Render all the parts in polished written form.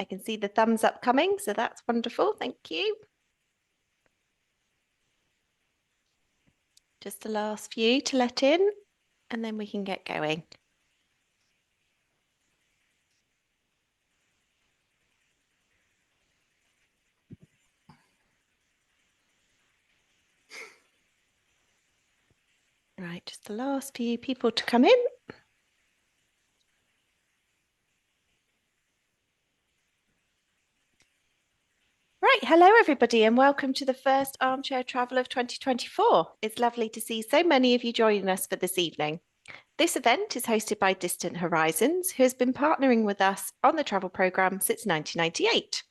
I can see the thumbs up coming, so that's wonderful. Thank you. Just the last few to let in, and then we can get going. Right, just the last few people to come in. Right, hello everybody and welcome to the first Armchair Travel of 2024. It's lovely to see so many of you joining us for this evening. This event is hosted by Distant Horizons, who has been partnering with us on the travel programme since 1998.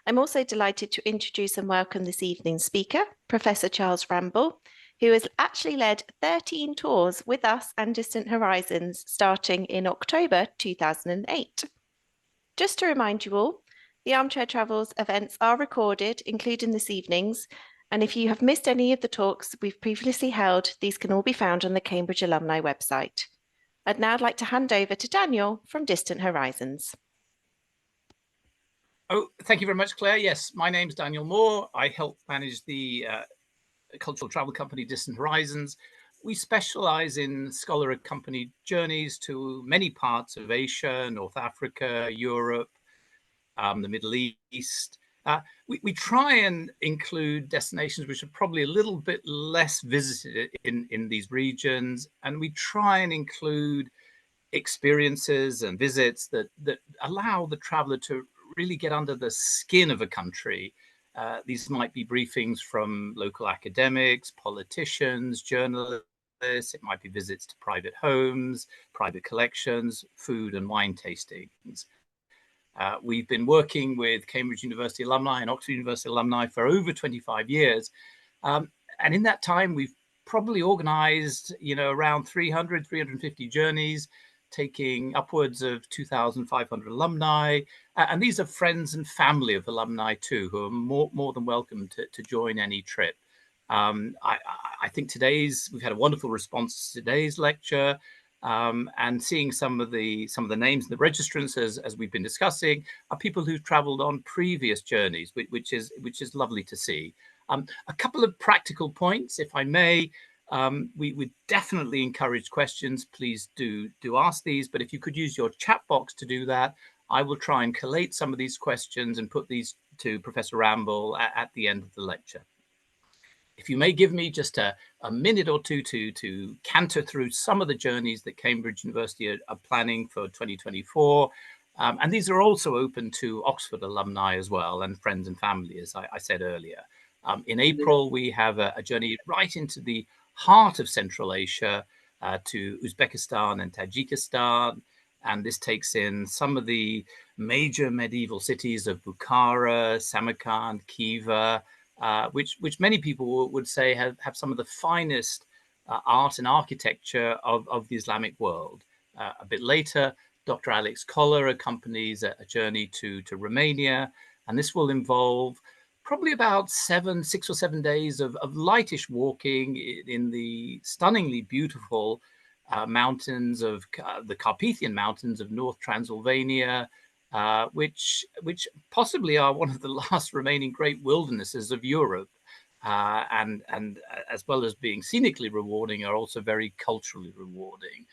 I'm also delighted to introduce and welcome this evening's speaker, Professor Charles Ramble, who has actually led 13 tours with us and Distant Horizons starting in October 2008. Just to remind you all, the Armchair Travels events are recorded, including this evening's, and if you have missed any of the talks we've previously held, these can all be found on the Cambridge Alumni website. I'd now like to hand over to Daniel from Distant Horizons. Oh, thank you very much, Claire. Yes, my name's Daniel Moore. I help manage the cultural travel company Distant Horizons. We specialize in scholar-accompanied journeys to many parts of Asia, North Africa, Europe, the Middle East. We try and include destinations which are probably a little bit less visited in these regions, and we try and include experiences and visits that allow the traveler to really get under the skin of a country. These might be briefings from local academics, politicians, journalists. It might be visits to private homes, private collections, food and wine tastings. We've been working with Cambridge University alumni and Oxford University alumni for over 25 years. And in that time, we've probably organized, around 350 journeys, taking upwards of 2,500 alumni. And these are friends and family of alumni too, who are more than welcome to join any trip. I think we've had a wonderful response to today's lecture. And seeing some of the names in the registrants as we've been discussing are people who've traveled on previous journeys, which is lovely to see. A couple of practical points, if I may. We would definitely encourage questions. Please do ask these, but if you could use your chat box to do that, I will try and collate some of these questions and put these to Professor Ramble at the end of the lecture. If you may give me just a minute or two to canter through some of the journeys that Cambridge University are planning for 2024. And these are also open to Oxford alumni as well, and friends and family, as I said earlier. In April, we have a journey right into the heart of Central Asia, to Uzbekistan and Tajikistan. And this takes in some of the major medieval cities of Bukhara, Samarkand, Khiva, which many people would say have some of the finest art and architecture of the Islamic world. A bit later, Dr. Alex Koller accompanies a journey to Romania, and this will involve probably about 6 or 7 days of lightish walking in the stunningly beautiful mountains of the Carpathian Mountains of North Transylvania, which possibly are one of the last remaining great wildernesses of Europe, and as well as being scenically rewarding, are also very culturally rewarding.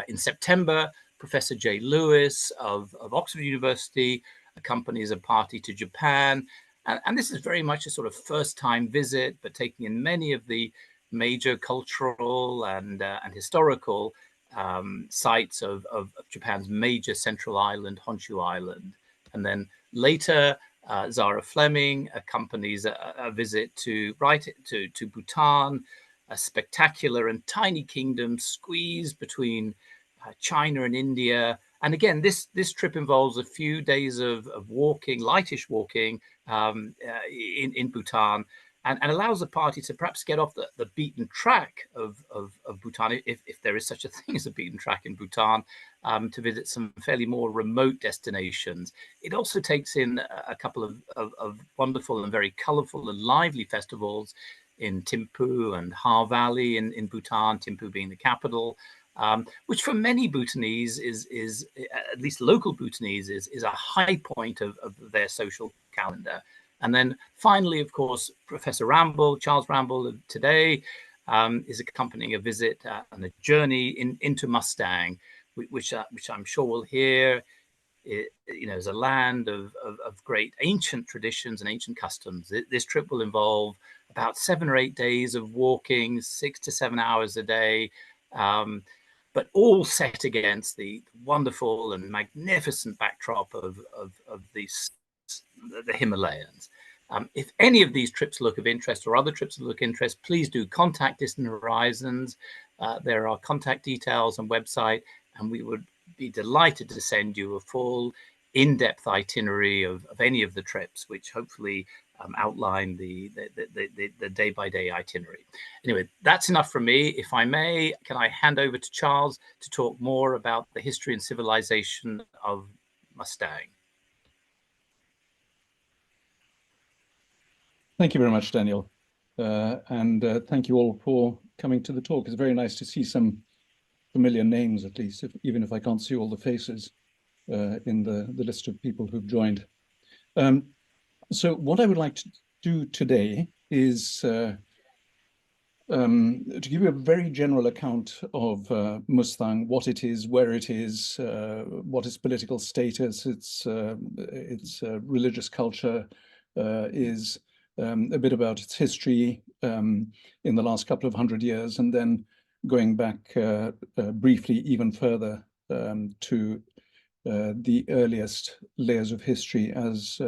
In September, Professor Jay Lewis of Oxford University accompanies a party to Japan, and this is very much a sort of first-time visit, but taking in many of the major cultural and historical sites of Japan's major central island, Honshu Island. And then later, Zara Fleming accompanies a visit to Bhutan, a spectacular and tiny kingdom squeezed between China and India. And again, this trip involves a few days of walking, lightish walking in Bhutan, and allows the party to perhaps get off the beaten track of Bhutan, if there is such a thing as a beaten track in Bhutan, to visit some fairly more remote destinations. It also takes in a couple of wonderful and very colorful and lively festivals in Thimphu and Har Valley in Bhutan, Thimphu being the capital, which for many Bhutanese is at least local Bhutanese is a high point of their social calendar. And then finally, of course, Professor Ramble, Charles Ramble today, is accompanying a visit and a journey into Mustang, which I'm sure we'll hear. Is a land of great ancient traditions and ancient customs. This trip will involve about 7 or 8 days of walking, 6 to 7 hours a day, but all set against the wonderful and magnificent backdrop of the Himalayas. If any of these trips look of interest or other trips look of interest, please do contact Distant Horizons. There are contact details and website, and we would be delighted to send you a full in-depth itinerary of any of the trips, which hopefully outline the day-by-day itinerary. Anyway, that's enough from me. If I may, can I hand over to Charles to talk more about the history and civilization of Mustang? Thank you very much, Daniel. And thank you all for coming to the talk. It's very nice to see some familiar names, at least, even if I can't see all the faces in the list of people who've joined. So what I would like to do today is to give you a very general account of Mustang, what it is, where it is, what its political status, its religious culture is, a bit about its history in the last couple of 100 years, and then going back briefly even further to the earliest layers of history as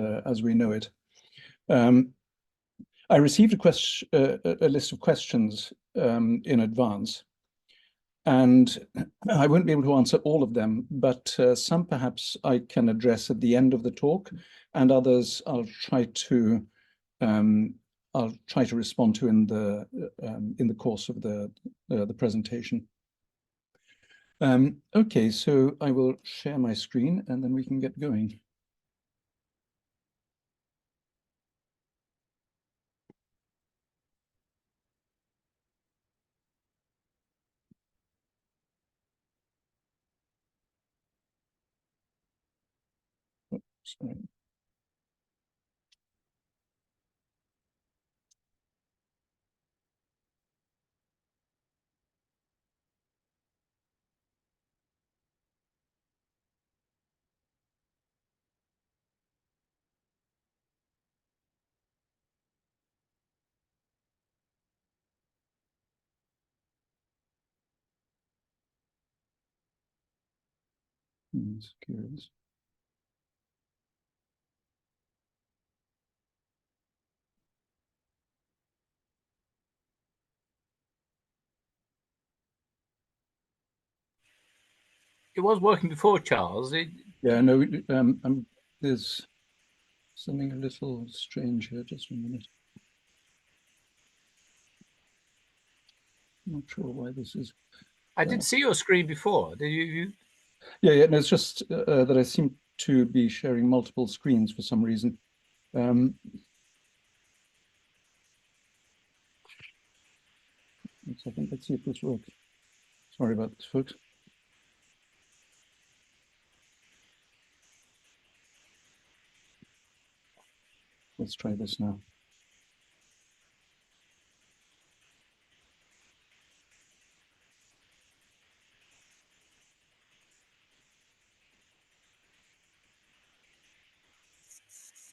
we know it. I received a list of questions in advance, and I won't be able to answer all of them, but some perhaps I can address at the end of the talk, and others I'll try to respond to in the course of the presentation. Okay, so I will share my screen and then we can get going. Oh, sorry. Curious. It was working before, Charles. Yeah, no, there's something a little strange here. Just a minute. I'm not sure why this is. I did see your screen before. Did you? Yeah, no, it's just that I seem to be sharing multiple screens for some reason. One second, let's see if this works. Sorry about this, folks. Let's try this now.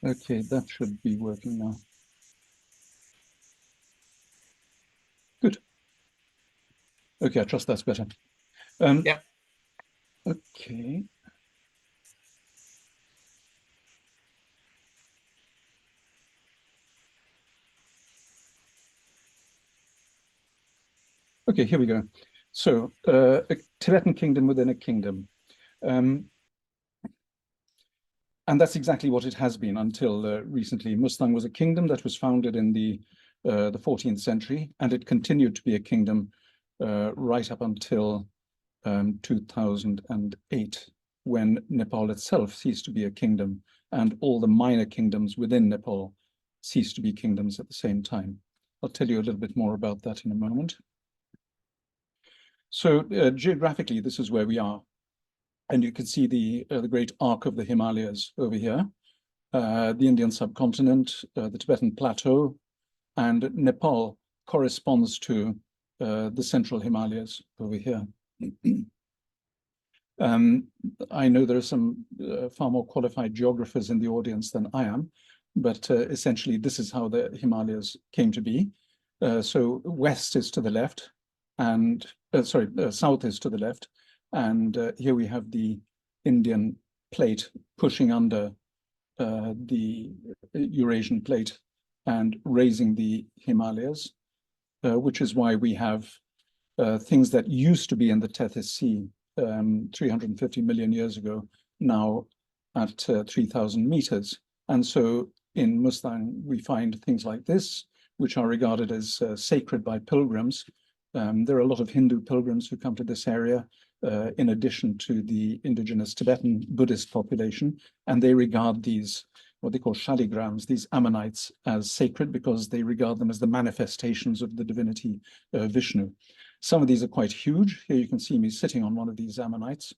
Okay, that should be working now. Good. Okay, I trust that's better. Yeah. Okay. Okay, here we go. So, a Tibetan kingdom within a kingdom. And that's exactly what it has been until recently. Mustang was a kingdom that was founded in the 14th century, and it continued to be a kingdom right up until 2008, when Nepal itself ceased to be a kingdom, and all the minor kingdoms within Nepal ceased to be kingdoms at the same time. I'll tell you a little bit more about that in a moment. So geographically, this is where we are. And you can see the great arc of the Himalayas over here, the Indian subcontinent, the Tibetan plateau, and Nepal corresponds to the central Himalayas over here. I know there are some far more qualified geographers in the audience than I am, but essentially this is how the Himalayas came to be. So west is to the left, and south is to the left, and here we have the Indian plate pushing under the Eurasian plate and raising the Himalayas, which is why we have things that used to be in the Tethys Sea 350 million years ago, now at 3,000 meters. And so in Mustang, we find things like this, which are regarded as sacred by pilgrims. There are a lot of Hindu pilgrims who come to this area, in addition to the indigenous Tibetan Buddhist population, and they regard these, what they call shaligrams, these ammonites, as sacred because they regard them as the manifestations of the divinity Vishnu. Some of these are quite huge. Here you can see me sitting on one of these ammonites,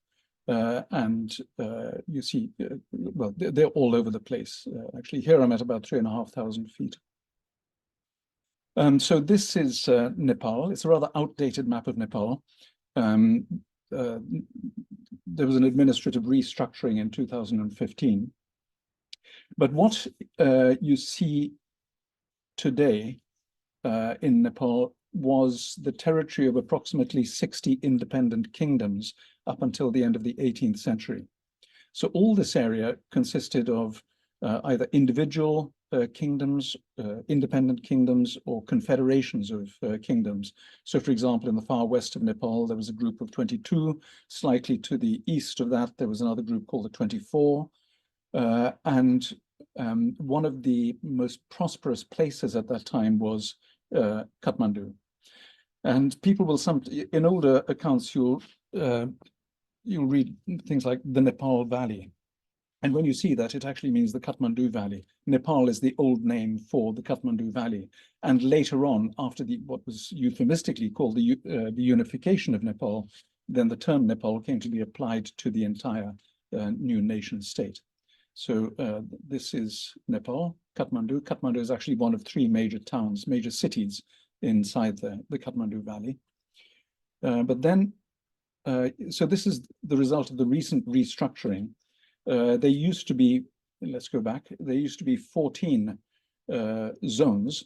and you see, well, they're all over the place. Actually, here I'm at about 3,500 feet. So this is Nepal. It's a rather outdated map of Nepal. There was an administrative restructuring in 2015. But what you see today in Nepal was the territory of approximately 60 independent kingdoms up until the end of the 18th century. So all this area consisted of either individual kingdoms, independent kingdoms, or confederations of kingdoms. So for example, in the far west of Nepal, there was a group of 22. Slightly to the east of that, there was another group called the 24. And one of the most prosperous places at that time was Kathmandu. And people will in older accounts, you'll read things like the Nepal Valley. And when you see that, it actually means the Kathmandu Valley. Nepal is the old name for the Kathmandu Valley. And later on, after what was euphemistically called the unification of Nepal, then the term Nepal came to be applied to the entire new nation state. So this is Nepal, Kathmandu. Kathmandu is actually one of three major towns, major cities inside the Kathmandu Valley. But then, so this is the result of the recent restructuring. There used to be, let's go back, there used to be 14 zones,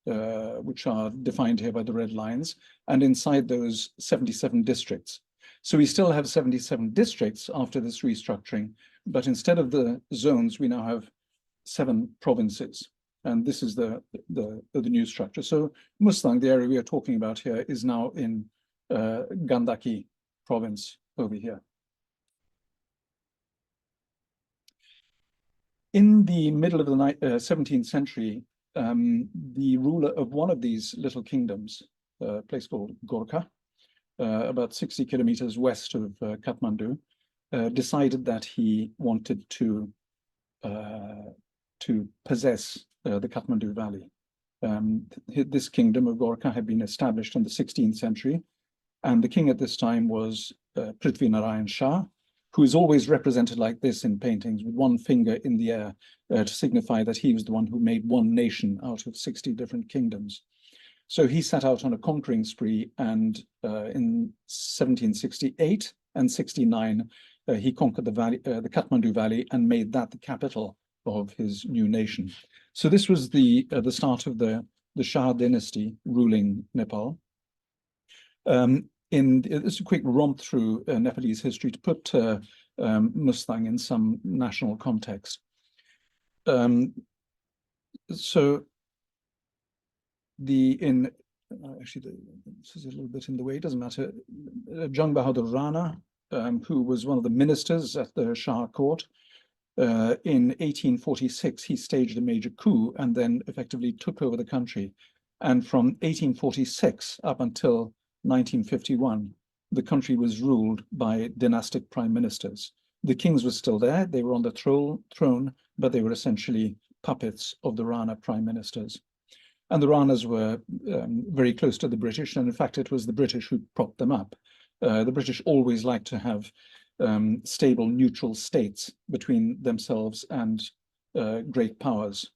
which are defined here by the red lines, and inside those 77 districts. So we still have 77 districts after this restructuring, but instead of the zones, we now have 7 provinces. And this is the new structure. So Mustang, the area we are talking about here, is now in Gandaki province over here. In the middle of the 17th century, the ruler of one of these little kingdoms, a place called Gorkha, about 60 kilometers west of Kathmandu, decided that he wanted to possess the Kathmandu Valley. This kingdom of Gorkha had been established in the 16th century, and the king at this time was Prithvi Narayan Shah, who is always represented like this in paintings, with one finger in the air to signify that he was the one who made one nation out of 60 different kingdoms. So he set out on a conquering spree, and in 1768 and 69, he conquered the valley, the Kathmandu Valley, and made that the capital of his new nation. So this was the start of the Shah dynasty ruling Nepal. It's a quick romp through Nepalese history to put Mustang in some national context. So actually this is a little bit in the way, it doesn't matter. Jung Bahadur Rana, who was one of the ministers at the Shah court, in 1846, he staged a major coup and then effectively took over the country. And from 1846 up until 1951, the country was ruled by dynastic prime ministers. The kings were still there, they were on the throne, but they were essentially puppets of the Rana prime ministers. And the Ranas were very close to the British, and in fact, it was the British who propped them up. The British always like to have stable, neutral states between themselves and great powers.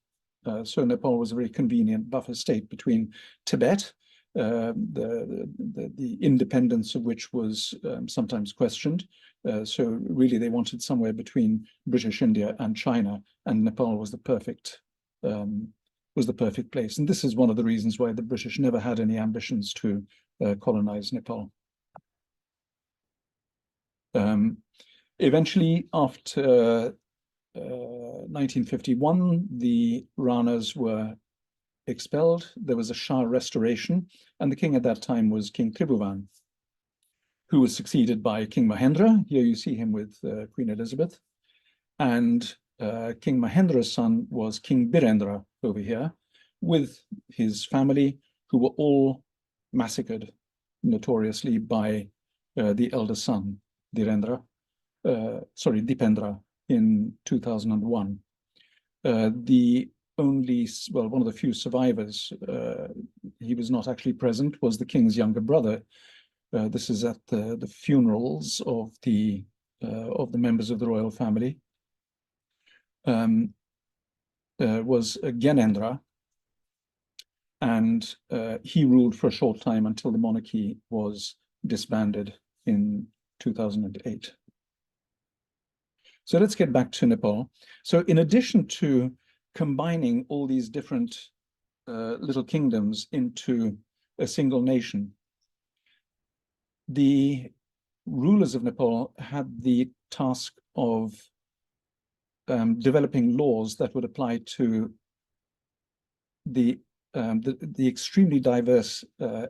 So Nepal was a very convenient buffer state between Tibet, the independence of which was sometimes questioned. So really they wanted somewhere between British India and China, and Nepal was the perfect place. And this is one of the reasons why the British never had any ambitions to colonize Nepal. Eventually, after 1951, the Ranas were expelled. There was a Shah restoration, and the king at that time was King Tribhuvan, who was succeeded by King Mahendra. Here you see him with Queen Elizabeth. And King Mahendra's son was King Birendra over here, with his family, who were all massacred notoriously by the elder son, Dipendra, in 2001. One of the few survivors, he was not actually present, was the king's younger brother. This is at the funerals of the members of the royal family. Was Gyanendra, and he ruled for a short time until the monarchy was disbanded in 2008. So let's get back to Nepal. So in addition to combining all these different little kingdoms into a single nation, the rulers of Nepal had the task of developing laws that would apply to the extremely diverse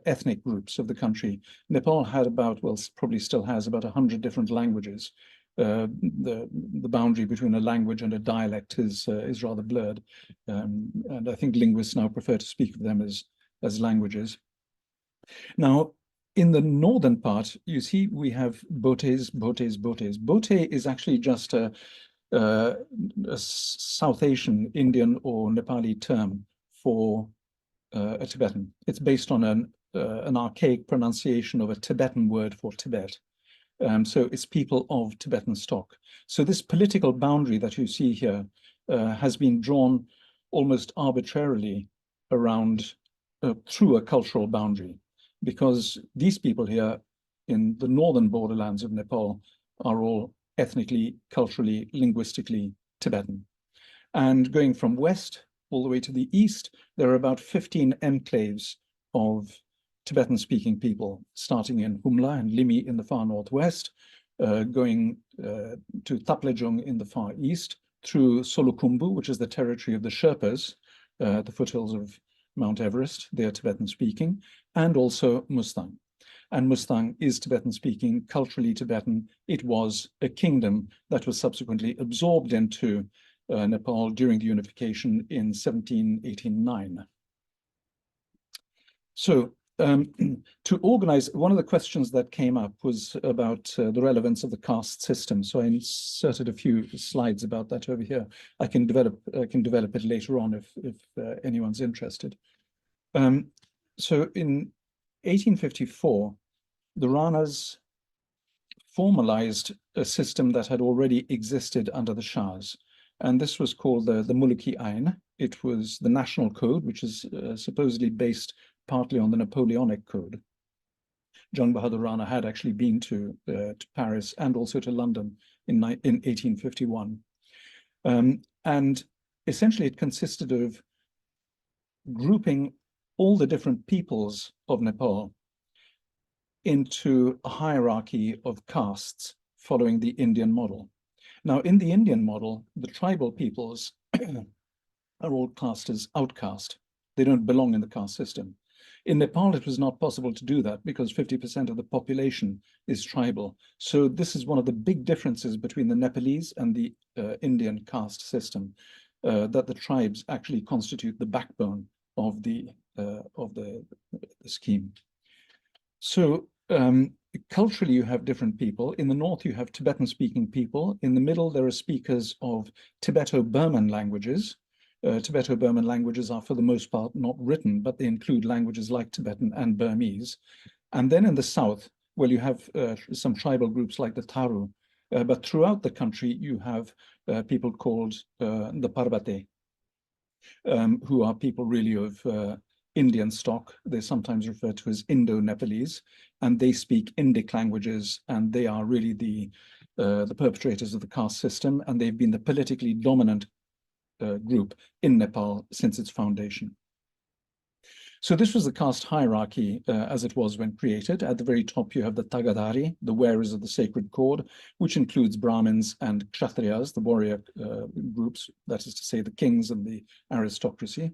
ethnic groups of the country. Nepal had about, well, probably still has about 100 different languages. The boundary between a language and a dialect is rather blurred, and I think linguists now prefer to speak of them as languages. Now, in the northern part, you see we have botes. Bote is actually just a South Asian, Indian, or Nepali term for a Tibetan. It's based on an archaic pronunciation of a Tibetan word for Tibet. So it's people of Tibetan stock. So this political boundary that you see here has been drawn almost arbitrarily around through a cultural boundary, because these people here in the northern borderlands of Nepal are all ethnically, culturally, linguistically Tibetan. And going from west all the way to the east, there are about 15 enclaves of Tibetan-speaking people, starting in Humla and Limi in the far northwest, going to Taplejung in the far east, through Solukhumbu, which is the territory of the Sherpas, the foothills of Mount Everest. They are Tibetan-speaking, and also Mustang. And Mustang is Tibetan-speaking, culturally Tibetan. It was a kingdom that was subsequently absorbed into Nepal during the unification in 1789. So to organize, one of the questions that came up was about the relevance of the caste system. So I inserted a few slides about that over here. I can develop it later on if anyone's interested. So in 1854, the Ranas formalized a system that had already existed under the Shahs. And this was called the Muluki Ain. It was the national code, which is supposedly based partly on the Napoleonic Code. Jung Bahadur Rana had actually been to Paris and also to London in 1851. And essentially it consisted of grouping all the different peoples of Nepal into a hierarchy of castes following the Indian model. Now, in the Indian model, the tribal peoples are all classed as outcast. They don't belong in the caste system. In Nepal, it was not possible to do that because 50% of the population is tribal. So this is one of the big differences between the Nepalese and the Indian caste system, that the tribes actually constitute the backbone of the scheme. So culturally, you have different people. In the north, you have Tibetan-speaking people. In the middle, there are speakers of Tibeto-Burman languages. Tibeto-Burman languages are, for the most part, not written, but they include languages like Tibetan and Burmese. And then in the south, well, you have some tribal groups like the Taru, but throughout the country, you have people called the Parbate, who are people really of Indian stock. They're sometimes referred to as Indo-Nepalese, and they speak Indic languages, and they are really the perpetrators of the caste system, and they've been the politically dominant group in Nepal since its foundation. So this was the caste hierarchy as it was when created. At the very top, you have the Tagadari, the wearers of the sacred cord, which includes Brahmins and Kshatriyas, the warrior groups, that is to say, the kings and the aristocracy.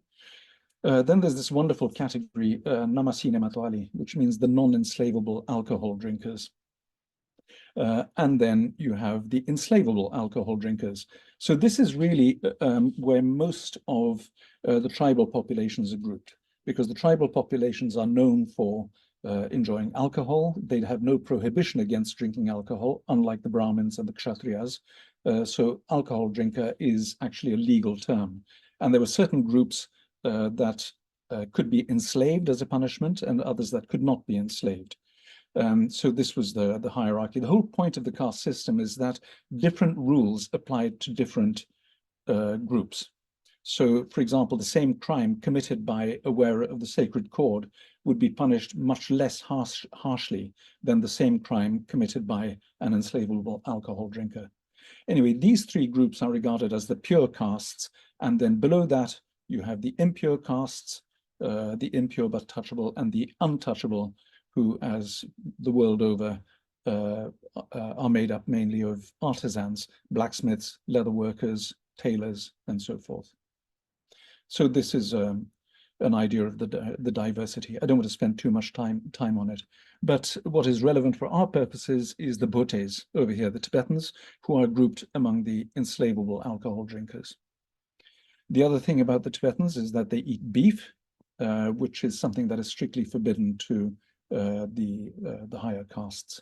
Then there's this wonderful category, Namasine Matwali, which means the non-enslavable alcohol drinkers. And then you have the enslavable alcohol drinkers. So this is really where most of the tribal populations are grouped, because the tribal populations are known for enjoying alcohol. They have no prohibition against drinking alcohol, unlike the Brahmins and the Kshatriyas. So alcohol drinker is actually a legal term. And there were certain groups that could be enslaved as a punishment and others that could not be enslaved. So this was the hierarchy. The whole point of the caste system is that different rules applied to different groups. So, for example, the same crime committed by a wearer of the sacred cord would be punished much less harshly than the same crime committed by an enslavable alcohol drinker. Anyway, these three groups are regarded as the pure castes, and then below that you have the impure castes, the impure but touchable, and the untouchable, who, as the world over, are made up mainly of artisans, blacksmiths, leather workers, tailors, and so forth. So this is an idea of the diversity. I don't want to spend too much time on it, but what is relevant for our purposes is the Bhotes over here, the Tibetans, who are grouped among the enslavable alcohol drinkers. The other thing about the Tibetans is that they eat beef, which is something that is strictly forbidden to the higher castes.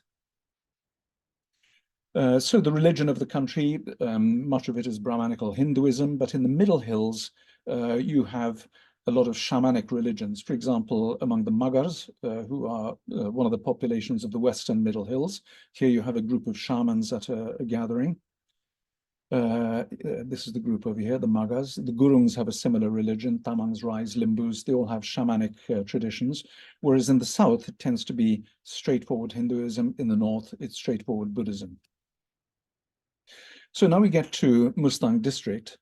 So the religion of the country, much of it is Brahmanical Hinduism, but in the Middle Hills, you have a lot of shamanic religions. For example, among the Magars, who are one of the populations of the Western Middle Hills. Here you have a group of shamans at a gathering. This is the group over here, the Magas. The Gurungs have a similar religion, Tamangs, Rais, Limbus. They all have shamanic traditions, whereas in the south, it tends to be straightforward Hinduism. In the north, it's straightforward Buddhism. So now we get to Mustang district,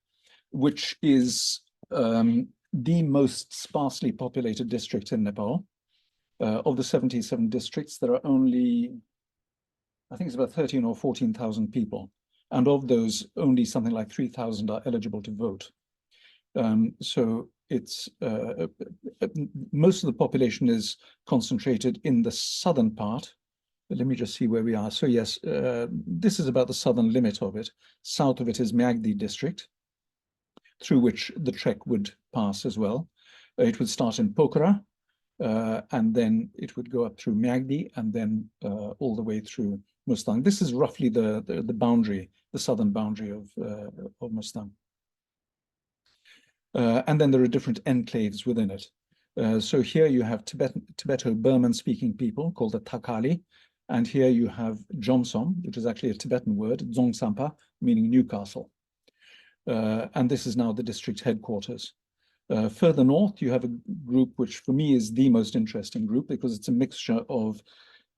which is the most sparsely populated district in Nepal. Of the 77 districts, there are only, I think it's about 13 or 14,000 people. And of those, only something like 3,000 are eligible to vote. So it's most of the population is concentrated in the southern part. Let me just see where we are. So yes, this is about the southern limit of it. South of it is Myagdi district, through which the trek would pass as well. It would start in Pokhara, and then it would go up through Myagdi, and then all the way through Mustang. This is roughly the boundary, the southern boundary of Mustang. And then there are different enclaves within it. So here you have Tibeto-Burman speaking people called the Thakali, and here you have Jomsom, which is actually a Tibetan word, Dzongsampa, meaning Newcastle. And this is now the district headquarters. Further north, you have a group which for me is the most interesting group because it's a mixture of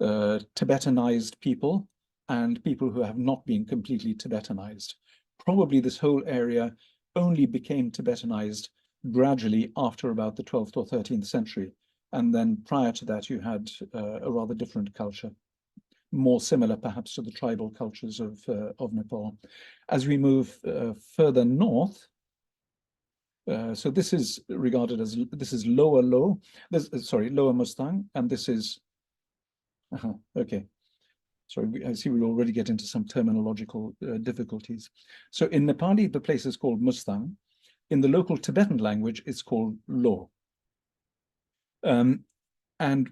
Tibetanized people and people who have not been completely Tibetanized. Probably this whole area only became Tibetanized gradually after about the 12th or 13th century. And then prior to that, you had a rather different culture, more similar perhaps to the tribal cultures of Nepal. As we move further north, so this is regarded as, this is lower Mustang, and this is, okay. Sorry, I see we already get into some terminological difficulties. So in Nepali, the place is called Mustang. In the local Tibetan language, it's called Lo. And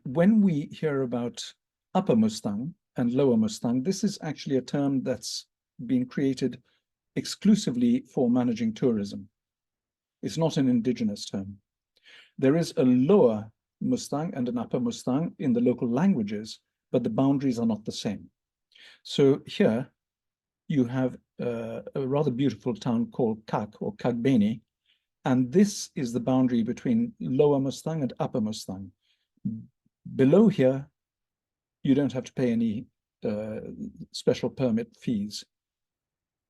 when we hear about Upper Mustang and Lower Mustang, this is actually a term that's been created exclusively for managing tourism. It's not an indigenous term. There is a Lower Mustang and an Upper Mustang in the local languages, but the boundaries are not the same. So here you have a rather beautiful town called Kak or Kagbeni, and this is the boundary between Lower Mustang and Upper Mustang. Below here, you don't have to pay any special permit fees.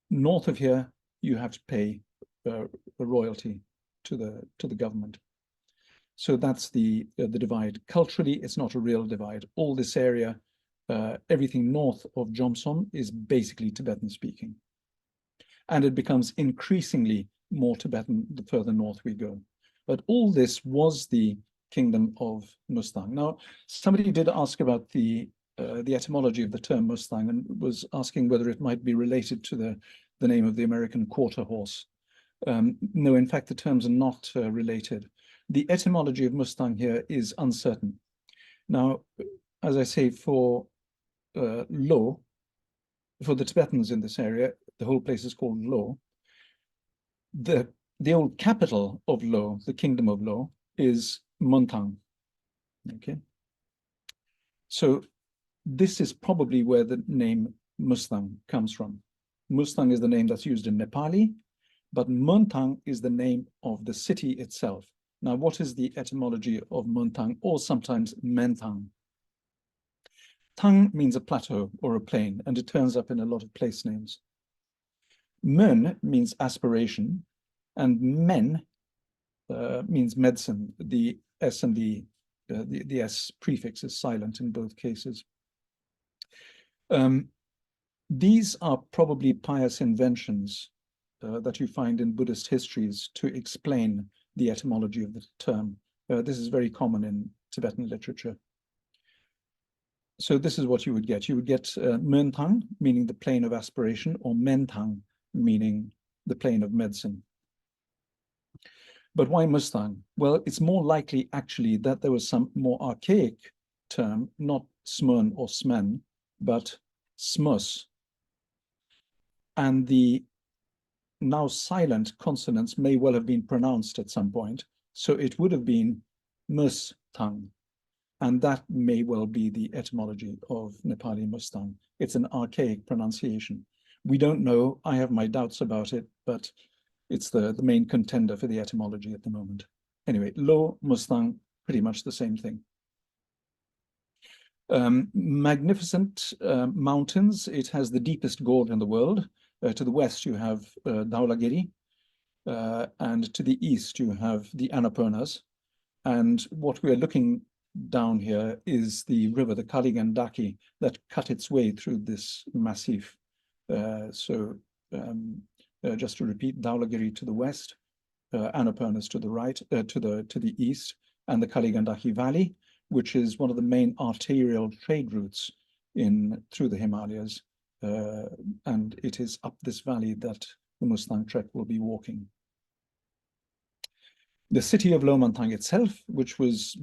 North of here, you have to pay a royalty to the government. So that's the divide. Culturally, it's not a real divide. All this area, everything north of Jomsom is basically Tibetan speaking. And it becomes increasingly more Tibetan the further north we go. But all this was the kingdom of Mustang. Now, somebody did ask about the etymology of the term Mustang and was asking whether it might be related to the name of the American quarter horse. No, in fact, the terms are not related. The etymology of Mustang here is uncertain. Now, as I say, for Lo, for the Tibetans in this area, the whole place is called Lo. The old capital of Lo, the kingdom of Lo, is Muntang. Okay. So this is probably where the name Mustang comes from. Mustang is the name that's used in Nepali, but Muntang is the name of the city itself. Now, what is the etymology of Muntang, or sometimes Mentang? Tang means a plateau or a plain, and it turns up in a lot of place names. Men means aspiration, and men means medicine. The S and the S prefix is silent in both cases. These are probably pious inventions that you find in Buddhist histories to explain the etymology of the term. This is very common in Tibetan literature. So this is what you would get. You would get Mentang, meaning the plane of aspiration, or Mentang, meaning the plane of medicine. But why Mustang? Well, it's more likely actually that there was some more archaic term, not Smyrn or Smen, but Smus. And the now silent consonants may well have been pronounced at some point. So it would have been Mustang. And that may well be the etymology of Nepali Mustang. It's an archaic pronunciation. We don't know. I have my doubts about it, but it's the main contender for the etymology at the moment. Anyway, Lo, Mustang, pretty much the same thing. Magnificent mountains. It has the deepest gorge in the world. To the west, you have Dhaulagiri, and to the east, you have the Annapurnas. And what we are looking down here is the river, the Kaligandaki, that cut its way through this massif. Just to repeat, Dhaulagiri to the west, Annapurnas to the right, to the east, and the Kaligandaki Valley, which is one of the main arterial trade routes through the Himalayas. And it is up this valley that the Mustang trek will be walking. The city of Lomantang itself, which was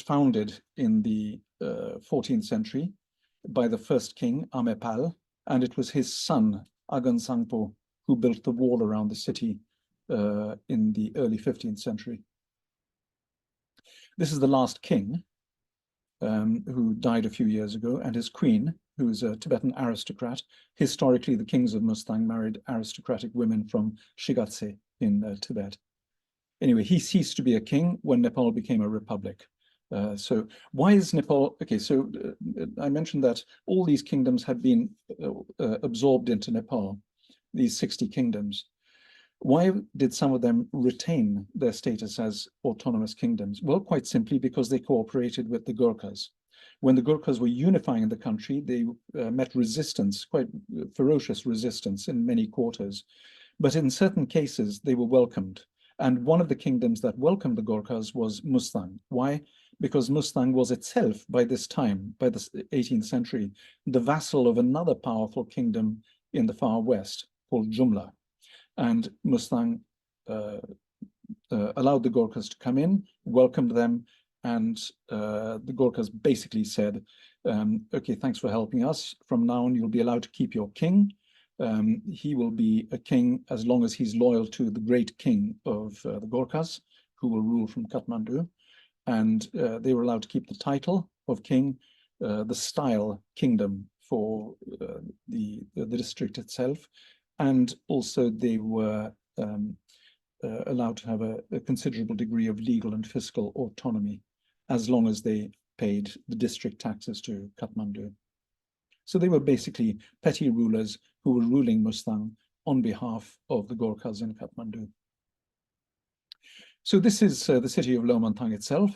founded in the 14th century by the first king, Amepal, and it was his son, Agan Sangpo, who built the wall around the city in the early 15th century. This is the last king who died a few years ago, and his queen, who is a Tibetan aristocrat. Historically, the kings of Mustang married aristocratic women from Shigatse in Tibet. Anyway, he ceased to be a king when Nepal became a republic. So why is Nepal? Okay, so I mentioned that all these kingdoms had been absorbed into Nepal, these 60 kingdoms. Why did some of them retain their status as autonomous kingdoms? Well, quite simply because they cooperated with the Gurkhas. When the Gurkhas were unifying the country, they met resistance, quite ferocious resistance in many quarters. But in certain cases, they were welcomed. And one of the kingdoms that welcomed the Gurkhas was Mustang. Why? Because Mustang was itself, by this time, by the 18th century, the vassal of another powerful kingdom in the far west called Jumla. And Mustang allowed the Gurkhas to come in, welcomed them, and the Gurkhas basically said, okay, thanks for helping us. From now on, you'll be allowed to keep your king. He will be a king as long as he's loyal to the great king of the Gurkhas, who will rule from Kathmandu. And they were allowed to keep the title, of king, the style kingdom for the district itself, and also they were allowed to have a considerable degree of legal and fiscal autonomy, as long as they paid the district taxes to Kathmandu. So they were basically petty rulers who were ruling Mustang on behalf of the Gorkhas in Kathmandu. So this is the city of Lomantang itself.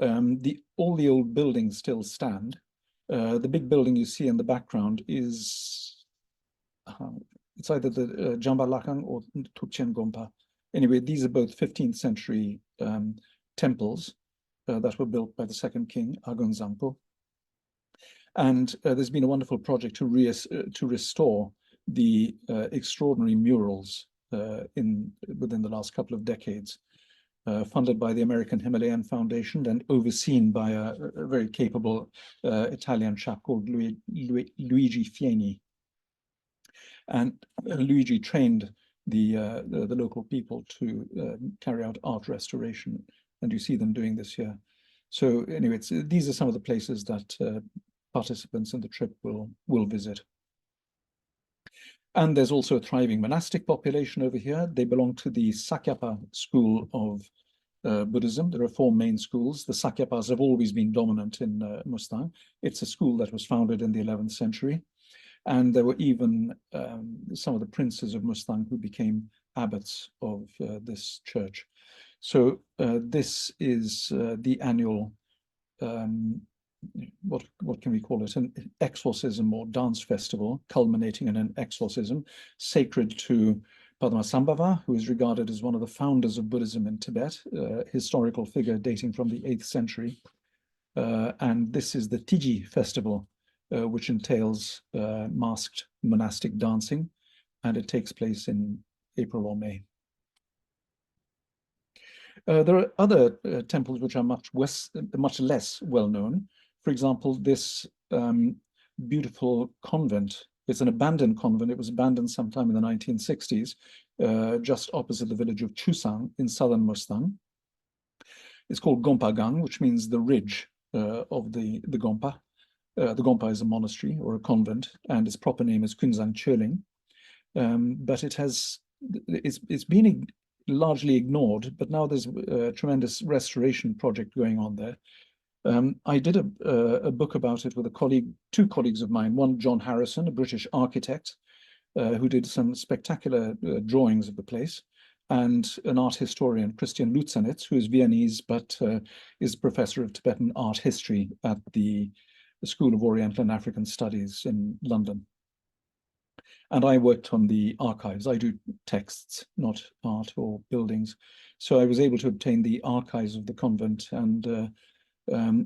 All the old buildings still stand. The big building you see in the background is, it's either the Jamba Lakang or Tukchen Gompa. Anyway, these are both 15th century temples that were built by the second king, Agon Zampo. And there's been a wonderful project to restore the extraordinary murals within the last couple of decades, funded by the American Himalayan Foundation and overseen by a very capable Italian chap called Luigi Fieni. And Luigi trained the local people to carry out art restoration, and you see them doing this here. So anyway, these are some of the places that participants in the trip will visit. And there's also a thriving monastic population over here. They belong to the Sakyapa school of Buddhism. There are 4 main schools. The Sakyapas have always been dominant in Mustang. It's a school that was founded in the 11th century. And there were even some of the princes of Mustang who became abbots of this church. So this is the annual, what can we call it? An exorcism or dance festival, culminating in an exorcism sacred to Padmasambhava, who is regarded as one of the founders of Buddhism in Tibet, historical figure dating from the 8th century. And this is the Tiji festival, which entails masked monastic dancing, and it takes place in April or May. There are other temples which are much less well known. For example, this beautiful convent. It's an abandoned convent. It was abandoned sometime in the 1960s, just opposite the village of Chusang in southern Mustang. It's called Gompagang, which means the ridge of the Gompa. The Gompa is a monastery or a convent, and its proper name is Kunzang Choling. But it's been largely ignored, but now there's a tremendous restoration project going on there. I did a book about it with two colleagues of mine, one John Harrison, a British architect, who did some spectacular drawings of the place, and an art historian, Christian Lutzenitz, who is Viennese, but is professor of Tibetan art history at the School of Oriental and African Studies in London. And I worked on the archives. I do texts, not art or buildings. So I was able to obtain the archives of the convent and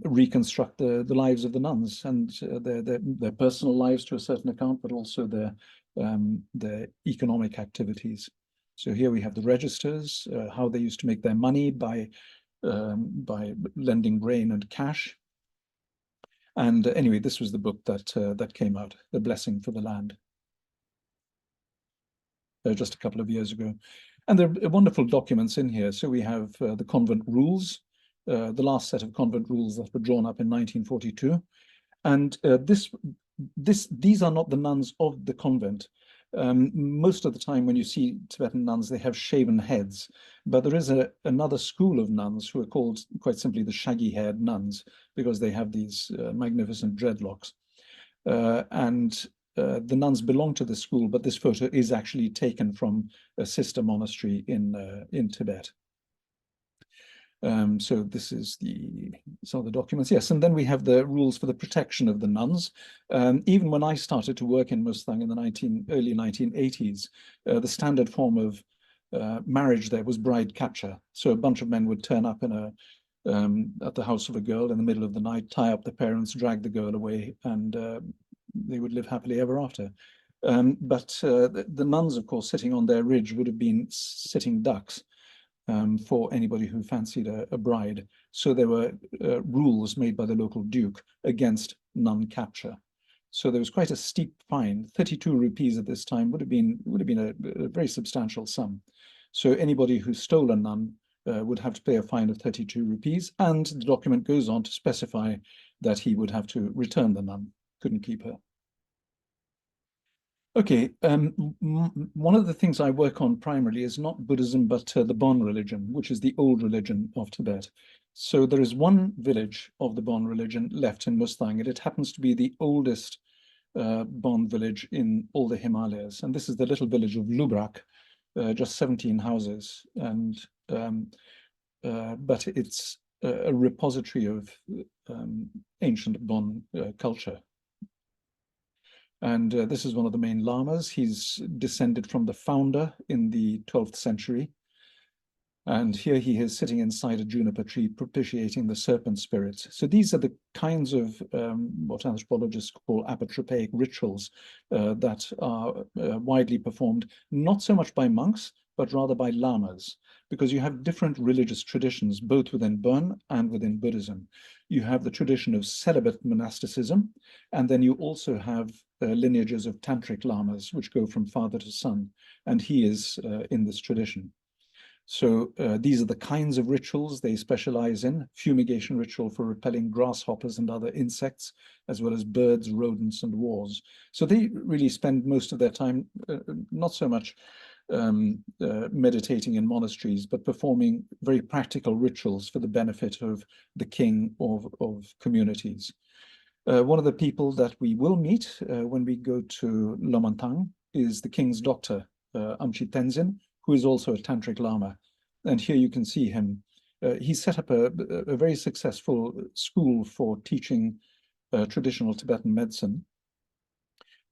reconstruct the lives of the nuns and their personal lives to a certain account, but also their economic activities. So here we have the registers, how they used to make their money by lending grain and cash. And anyway, this was the book that came out, The Blessing for the Land, just a couple of years ago. And there are wonderful documents in here. So we have the convent rules, the last set of convent rules that were drawn up in 1942. And these are not the nuns of the convent. Most of the time when you see Tibetan nuns, they have shaven heads, but there is another school of nuns who are called quite simply the shaggy-haired nuns, because they have these magnificent dreadlocks. The nuns belong to this school, but this photo is actually taken from a sister monastery in Tibet. So this is some of the documents. Yes, and then we have the rules for the protection of the nuns. Even when I started to work in Mustang in the early 1980s, the standard form of marriage there was bride capture. So a bunch of men would turn up at the house of a girl in the middle of the night, tie up the parents, drag the girl away, and they would live happily ever after. But the nuns, of course, sitting on their ridge would have been sitting ducks for anybody who fancied a bride. So there were rules made by the local duke against nun capture. So there was quite a steep fine. 32 rupees at this time would have been a very substantial sum. So anybody who stole a nun would have to pay a fine of 32 rupees. And the document goes on to specify that he would have to return the nun, couldn't keep her. Okay, one of the things I work on primarily is not Buddhism, but the Bon religion, which is the old religion of Tibet. So there is one village of the Bon religion left in Mustang, and it happens to be the oldest Bon village in all the Himalayas. And this is the little village of Lubrak, just 17 houses. And but it's a repository of ancient Bon culture. And this is one of the main lamas. He's descended from the founder in the 12th century. And here he is sitting inside a juniper tree, propitiating the serpent spirits. So these are the kinds of what anthropologists call apotropaic rituals that are widely performed, not so much by monks, but rather by lamas, because you have different religious traditions, both within Bon and within Buddhism. You have the tradition of celibate monasticism, and then you also have lineages of tantric lamas, which go from father to son, and he is in this tradition. So these are the kinds of rituals they specialize in: fumigation ritual for repelling grasshoppers and other insects, as well as birds, rodents, and wars. So they really spend most of their time not so much meditating in monasteries, but performing very practical rituals for the benefit of the king of communities. One of the people that we will meet when we go to Lomantang is the king's doctor, Amchi Tenzin, who is also a tantric lama. And here you can see him. He set up a very successful school for teaching traditional Tibetan medicine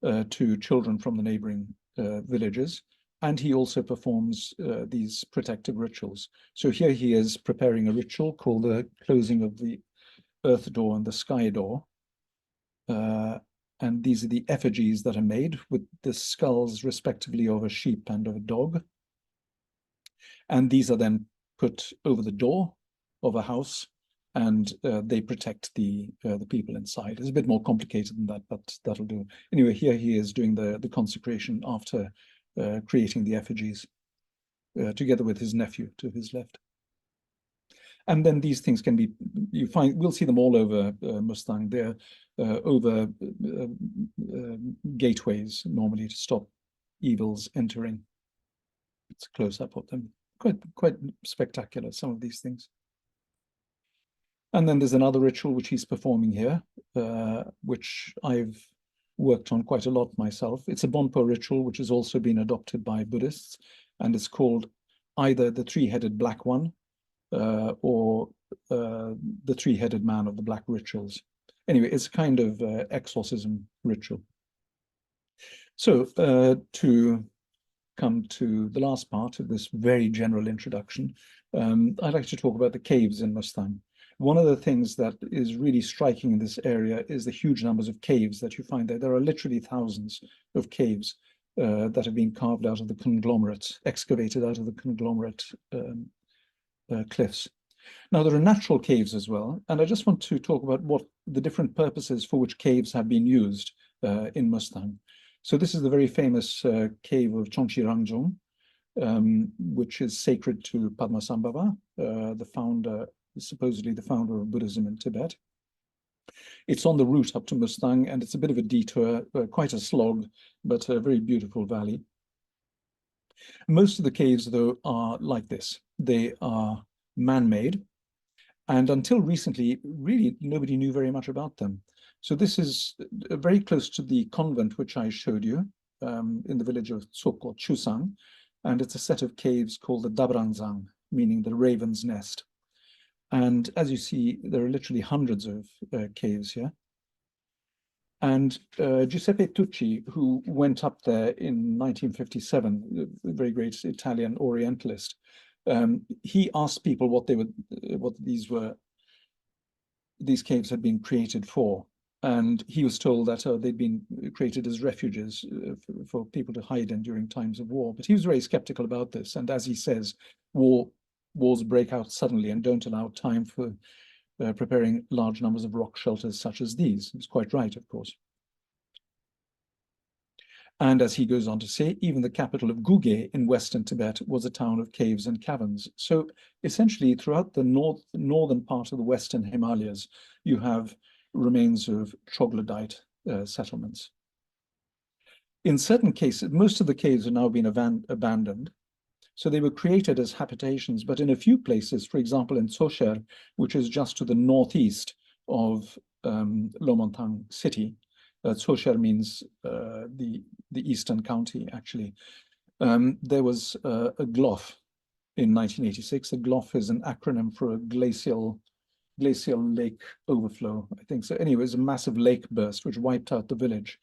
to children from the neighboring villages. And he also performs these protective rituals. So here he is preparing a ritual called the closing of the earth door and the sky door. And these are the effigies that are made with the skulls respectively of a sheep and of a dog. And these are then put over the door of a house, and they protect the people inside. It's a bit more complicated than that, but that'll do. Anyway, here he is doing the consecration after creating the effigies, together with his nephew to his left. And then these things can be, we'll see them all over Mustang. They're over gateways normally to stop evils entering. It's a close-up of them. Quite spectacular, some of these things. And then there's another ritual which he's performing here, which I've worked on quite a lot myself. It's a Bonpo ritual, which has also been adopted by Buddhists, and it's called either the three-headed black one or the three-headed man of the black rituals. Anyway, it's a kind of exorcism ritual. So to come to the last part of this very general introduction, I'd like to talk about the caves in Mustang. One of the things that is really striking in this area is the huge numbers of caves that you find there. There are literally thousands of caves that have been carved out of the conglomerate, excavated out of the conglomerate cliffs. Now, there are natural caves as well, and I just want to talk about what the different purposes for which caves have been used in Mustang. So this is the very famous cave of Chongchi Rangjung, which is sacred to Padmasambhava, the founder, supposedly the founder of Buddhism in Tibet. It's on the route up to Mustang, and it's a bit of a detour, quite a slog, but a very beautiful valley. Most of the caves, though, are like this. They are man-made, and until recently, really nobody knew very much about them. So this is very close to the convent which I showed you in the village of Tsok or Chusang, and it's a set of caves called the Dabrangzang, meaning the raven's nest. And as you see, there are literally hundreds of caves here. And Giuseppe Tucci, who went up there in 1957, a very great Italian Orientalist, he asked people what these caves had been created for. And he was told that they'd been created as refuges for people to hide in during times of war. But he was very skeptical about this. And as he says, wars break out suddenly and don't allow time for preparing large numbers of rock shelters such as these. He's quite right, of course. And as he goes on to say, even the capital of Guge in western Tibet was a town of caves and caverns. So essentially, throughout the northern part of the western Himalayas, you have remains of troglodyte settlements. In certain cases, most of the caves have now been abandoned. So they were created as habitations, but in a few places, for example, in Tsocher, which is just to the northeast of Lomontang city. Tsocher means the eastern county, actually. There was a GLOF in 1986. A GLOF is an acronym for a glacial lake overflow, I think. So anyway, it was a massive lake burst which wiped out the village.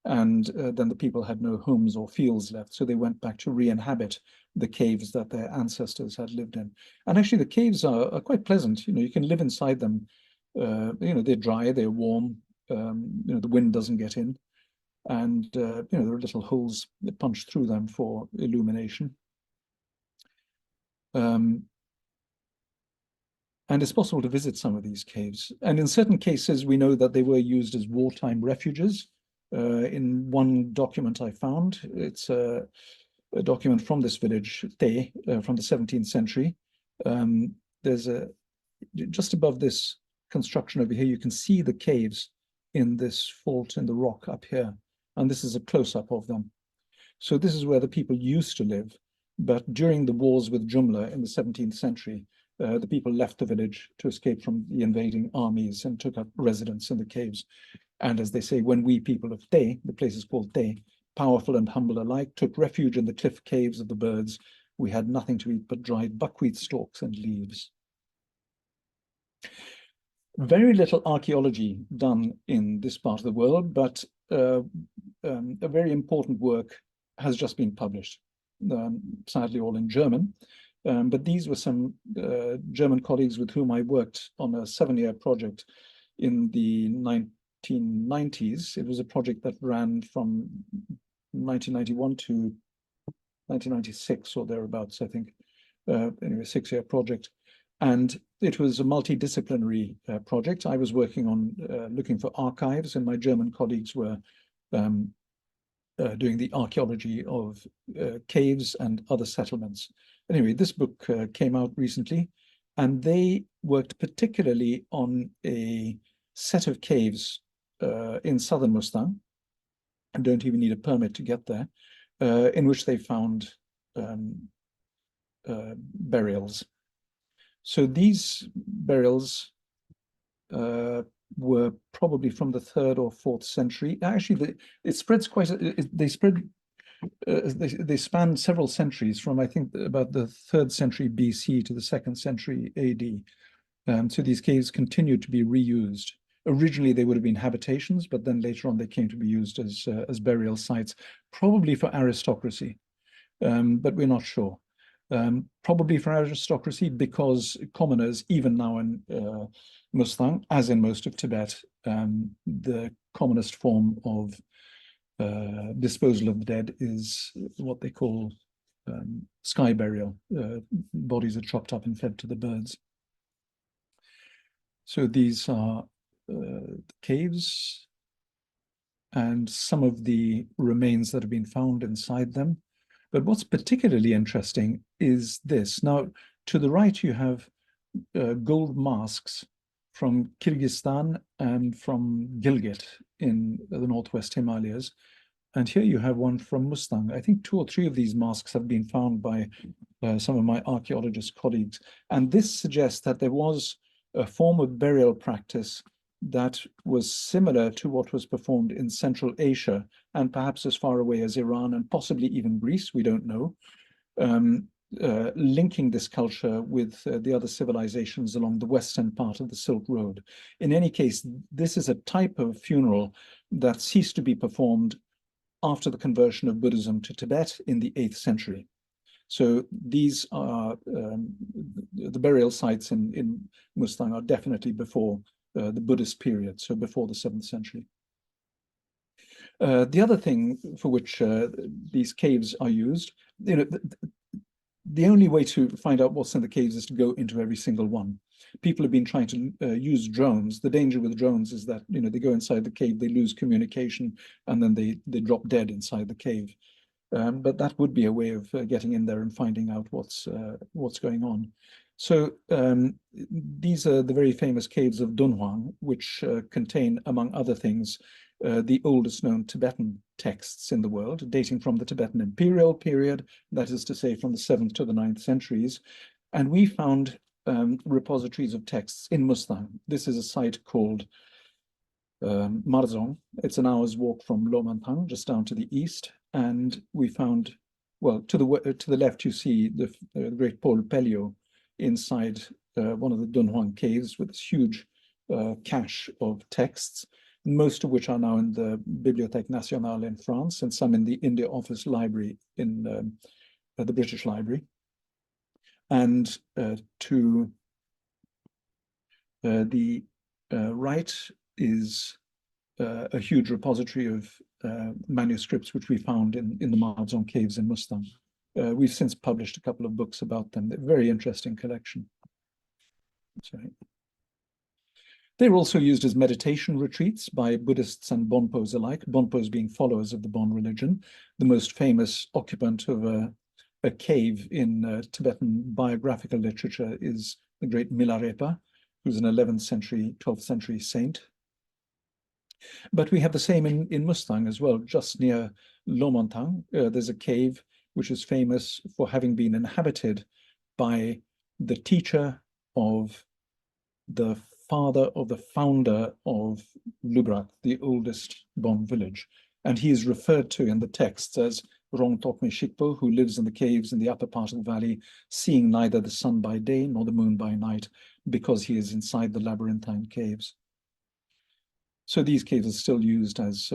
And then the people had no homes or fields left. So they went back to re-inhabit the caves that their ancestors had lived in. And actually the caves are quite pleasant. You can live inside them. They're dry, they're warm. The wind doesn't get in. And, there are little holes that punch through them for illumination. And it's possible to visit some of these caves. And in certain cases, we know that they were used as wartime refuges. In one document I found, it's a document from this village, Te, from the 17th century. There's just above this construction over here, you can see the caves in this fault in the rock up here. And this is a close-up of them. So this is where the people used to live. But during the wars with Jumla in the 17th century, the people left the village to escape from the invading armies and took up residence in the caves. And as they say, when we people of Te, the place is called Te, powerful and humble alike, took refuge in the cliff caves of the birds, we had nothing to eat but dried buckwheat stalks and leaves. Very little archaeology done in this part of the world, but a very important work has just been published, sadly all in German. But these were some German colleagues with whom I worked on a 7-year project in the 1990s. It was a project that ran from 1991 to 1996 or thereabouts, I think. Anyway, 6-year project. And it was a multidisciplinary project. I was working on looking for archives, and my German colleagues were doing the archaeology of caves and other settlements. Anyway, this book came out recently, and they worked particularly on a set of caves in southern Mustang, and don't even need a permit to get there, in which they found burials. So these burials were probably from the 3rd or 4th century. Actually, it spreads quite. They span several centuries, from I think about the 3rd century BC to the 2nd century AD. So these caves continued to be reused. Originally, they would have been habitations, but then later on they came to be used as burial sites, probably for aristocracy, but we're not sure. Probably for aristocracy, because commoners, even now in Mustang, as in most of Tibet, the commonest form of disposal of the dead is what they call sky burial. Bodies are chopped up and fed to the birds. So these are caves and some of the remains that have been found inside them. But what's particularly interesting is this. Now, to the right, you have gold masks from Kyrgyzstan and from Gilgit in the Northwest Himalayas. And here you have one from Mustang. I think 2 or 3 of these masks have been found by some of my archaeologist colleagues. And this suggests that there was a form of burial practice that was similar to what was performed in Central Asia and perhaps as far away as Iran and possibly even Greece, we don't know, linking this culture with the other civilizations along the western part of the Silk Road. In any case, this is a type of funeral that ceased to be performed after the conversion of Buddhism to Tibet in the 8th century. So these are the burial sites in Mustang are definitely before the Buddhist period, so before the 7th century. The other thing for which these caves are used, the only way to find out what's in the caves is to go into every single one. People have been trying to use drones. The danger with drones is that they go inside the cave, they lose communication, and then they drop dead inside the cave. But that would be a way of getting in there and finding out what's going on. So these are the very famous caves of Dunhuang, which contain, among other things, the oldest known Tibetan texts in the world, dating from the Tibetan imperial period, that is to say from the 7th to the 9th centuries. And we found repositories of texts in Mustang. This is a site called Marzong. It's an hour's walk from Lomantang, just down to the east. And we found, well, to the left, you see the great Paul Pelliot inside one of the Dunhuang caves with this huge cache of texts, most of which are now in the Bibliothèque Nationale in France and some in the India Office Library in the British Library. And to the right is a huge repository of manuscripts which we found in the Marzong caves in Mustang. We've since published a couple of books about them. They're a very interesting collection. Sorry. They were also used as meditation retreats by Buddhists and Bonpos alike, Bonpos being followers of the Bon religion. The most famous occupant of a cave in Tibetan biographical literature is the great Milarepa, who's an 11th century, 12th century saint. But we have the same in Mustang as well, just near Lomantang. There's a cave which is famous for having been inhabited by the teacher of the father of the founder of Lubrak, the oldest Bon village. And he is referred to in the texts as Rong Tokme Shikpo, who lives in the caves in the upper part of the valley, seeing neither the sun by day nor the moon by night, because he is inside the labyrinthine caves. So these caves are still used as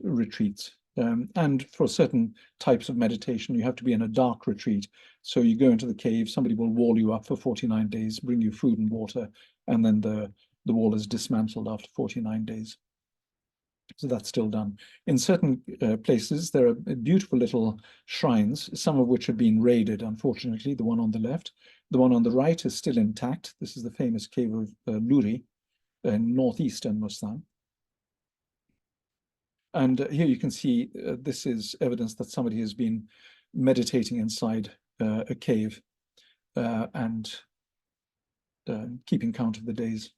retreats. And for certain types of meditation, you have to be in a dark retreat. So you go into the cave, somebody will wall you up for 49 days, bring you food and water, and then the wall is dismantled after 49 days. So that's still done. In certain places, there are beautiful little shrines, some of which have been raided, unfortunately, the one on the left. The one on the right is still intact. This is the famous cave of Luri in northeastern Mustang. And here you can see this is evidence that somebody has been meditating inside a cave and keeping count of the days.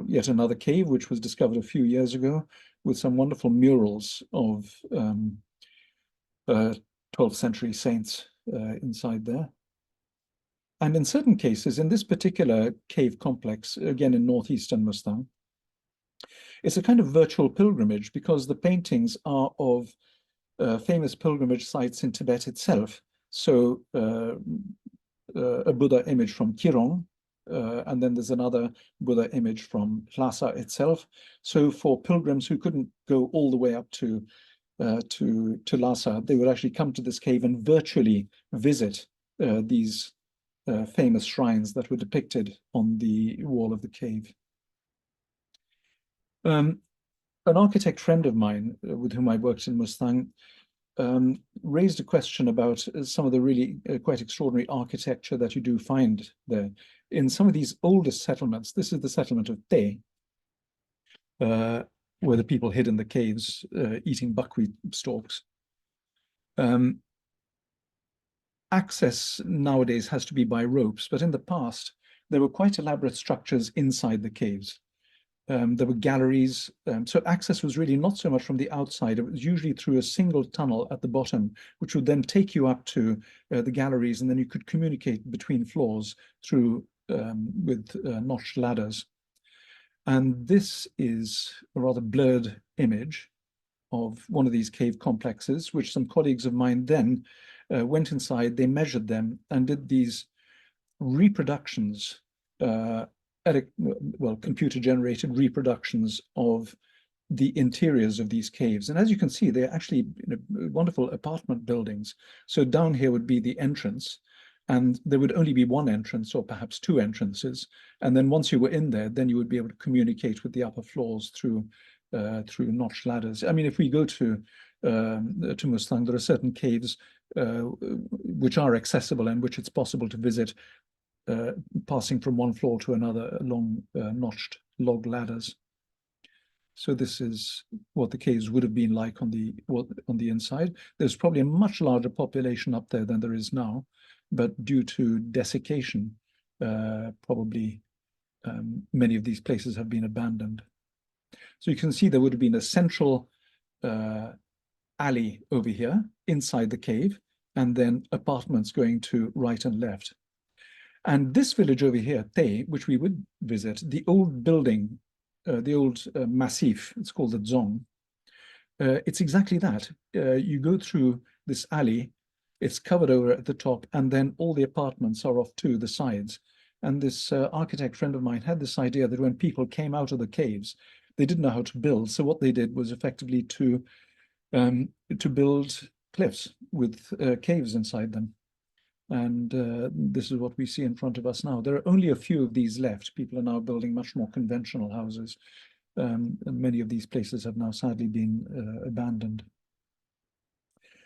Yet another cave, which was discovered a few years ago, with some wonderful murals of 12th century saints inside there. And in certain cases, in this particular cave complex, again in northeastern Mustang, it's a kind of virtual pilgrimage because the paintings are of famous pilgrimage sites in Tibet itself. So a Buddha image from Kirong, and then there's another Buddha image from Lhasa itself. So for pilgrims who couldn't go all the way up to Lhasa, they would actually come to this cave and virtually visit these famous shrines that were depicted on the wall of the cave. An architect friend of mine with whom I worked in Mustang raised a question about some of the really quite extraordinary architecture that you do find there. In some of these oldest settlements, this is the settlement of Te, where the people hid in the caves eating buckwheat stalks. Access nowadays has to be by ropes, but in the past, there were quite elaborate structures inside the caves. There were galleries, so access was really not so much from the outside. It was usually through a single tunnel at the bottom, which would then take you up to the galleries, and then you could communicate between floors through with notched ladders. And this is a rather blurred image of one of these cave complexes, which some colleagues of mine then went inside, they measured them and did these reproductions computer-generated reproductions of the interiors of these caves. And as you can see, they're actually wonderful apartment buildings. So down here would be the entrance, and there would only be one entrance or perhaps two entrances. And then once you were in there, then you would be able to communicate with the upper floors through notched ladders. I mean, if we go to Mustang, there are certain caves which are accessible and which it's possible to visit passing from one floor to another along notched log ladders. So this is what the caves would have been like on the inside. There's probably a much larger population up there than there is now, but due to desiccation, probably many of these places have been abandoned. So you can see there would have been a central alley over here inside the cave, and then apartments going to right and left. And this village over here, Te, which we would visit, the old building, the old massif, it's called the Dzong. It's exactly that. You go through this alley, it's covered over at the top, and then all the apartments are off to the sides. And this architect friend of mine had this idea that when people came out of the caves, they didn't know how to build. So what they did was effectively to build cliffs with caves inside them. And this is what we see in front of us now. There are only a few of these left. People are now building much more conventional houses. And many of these places have now sadly been abandoned.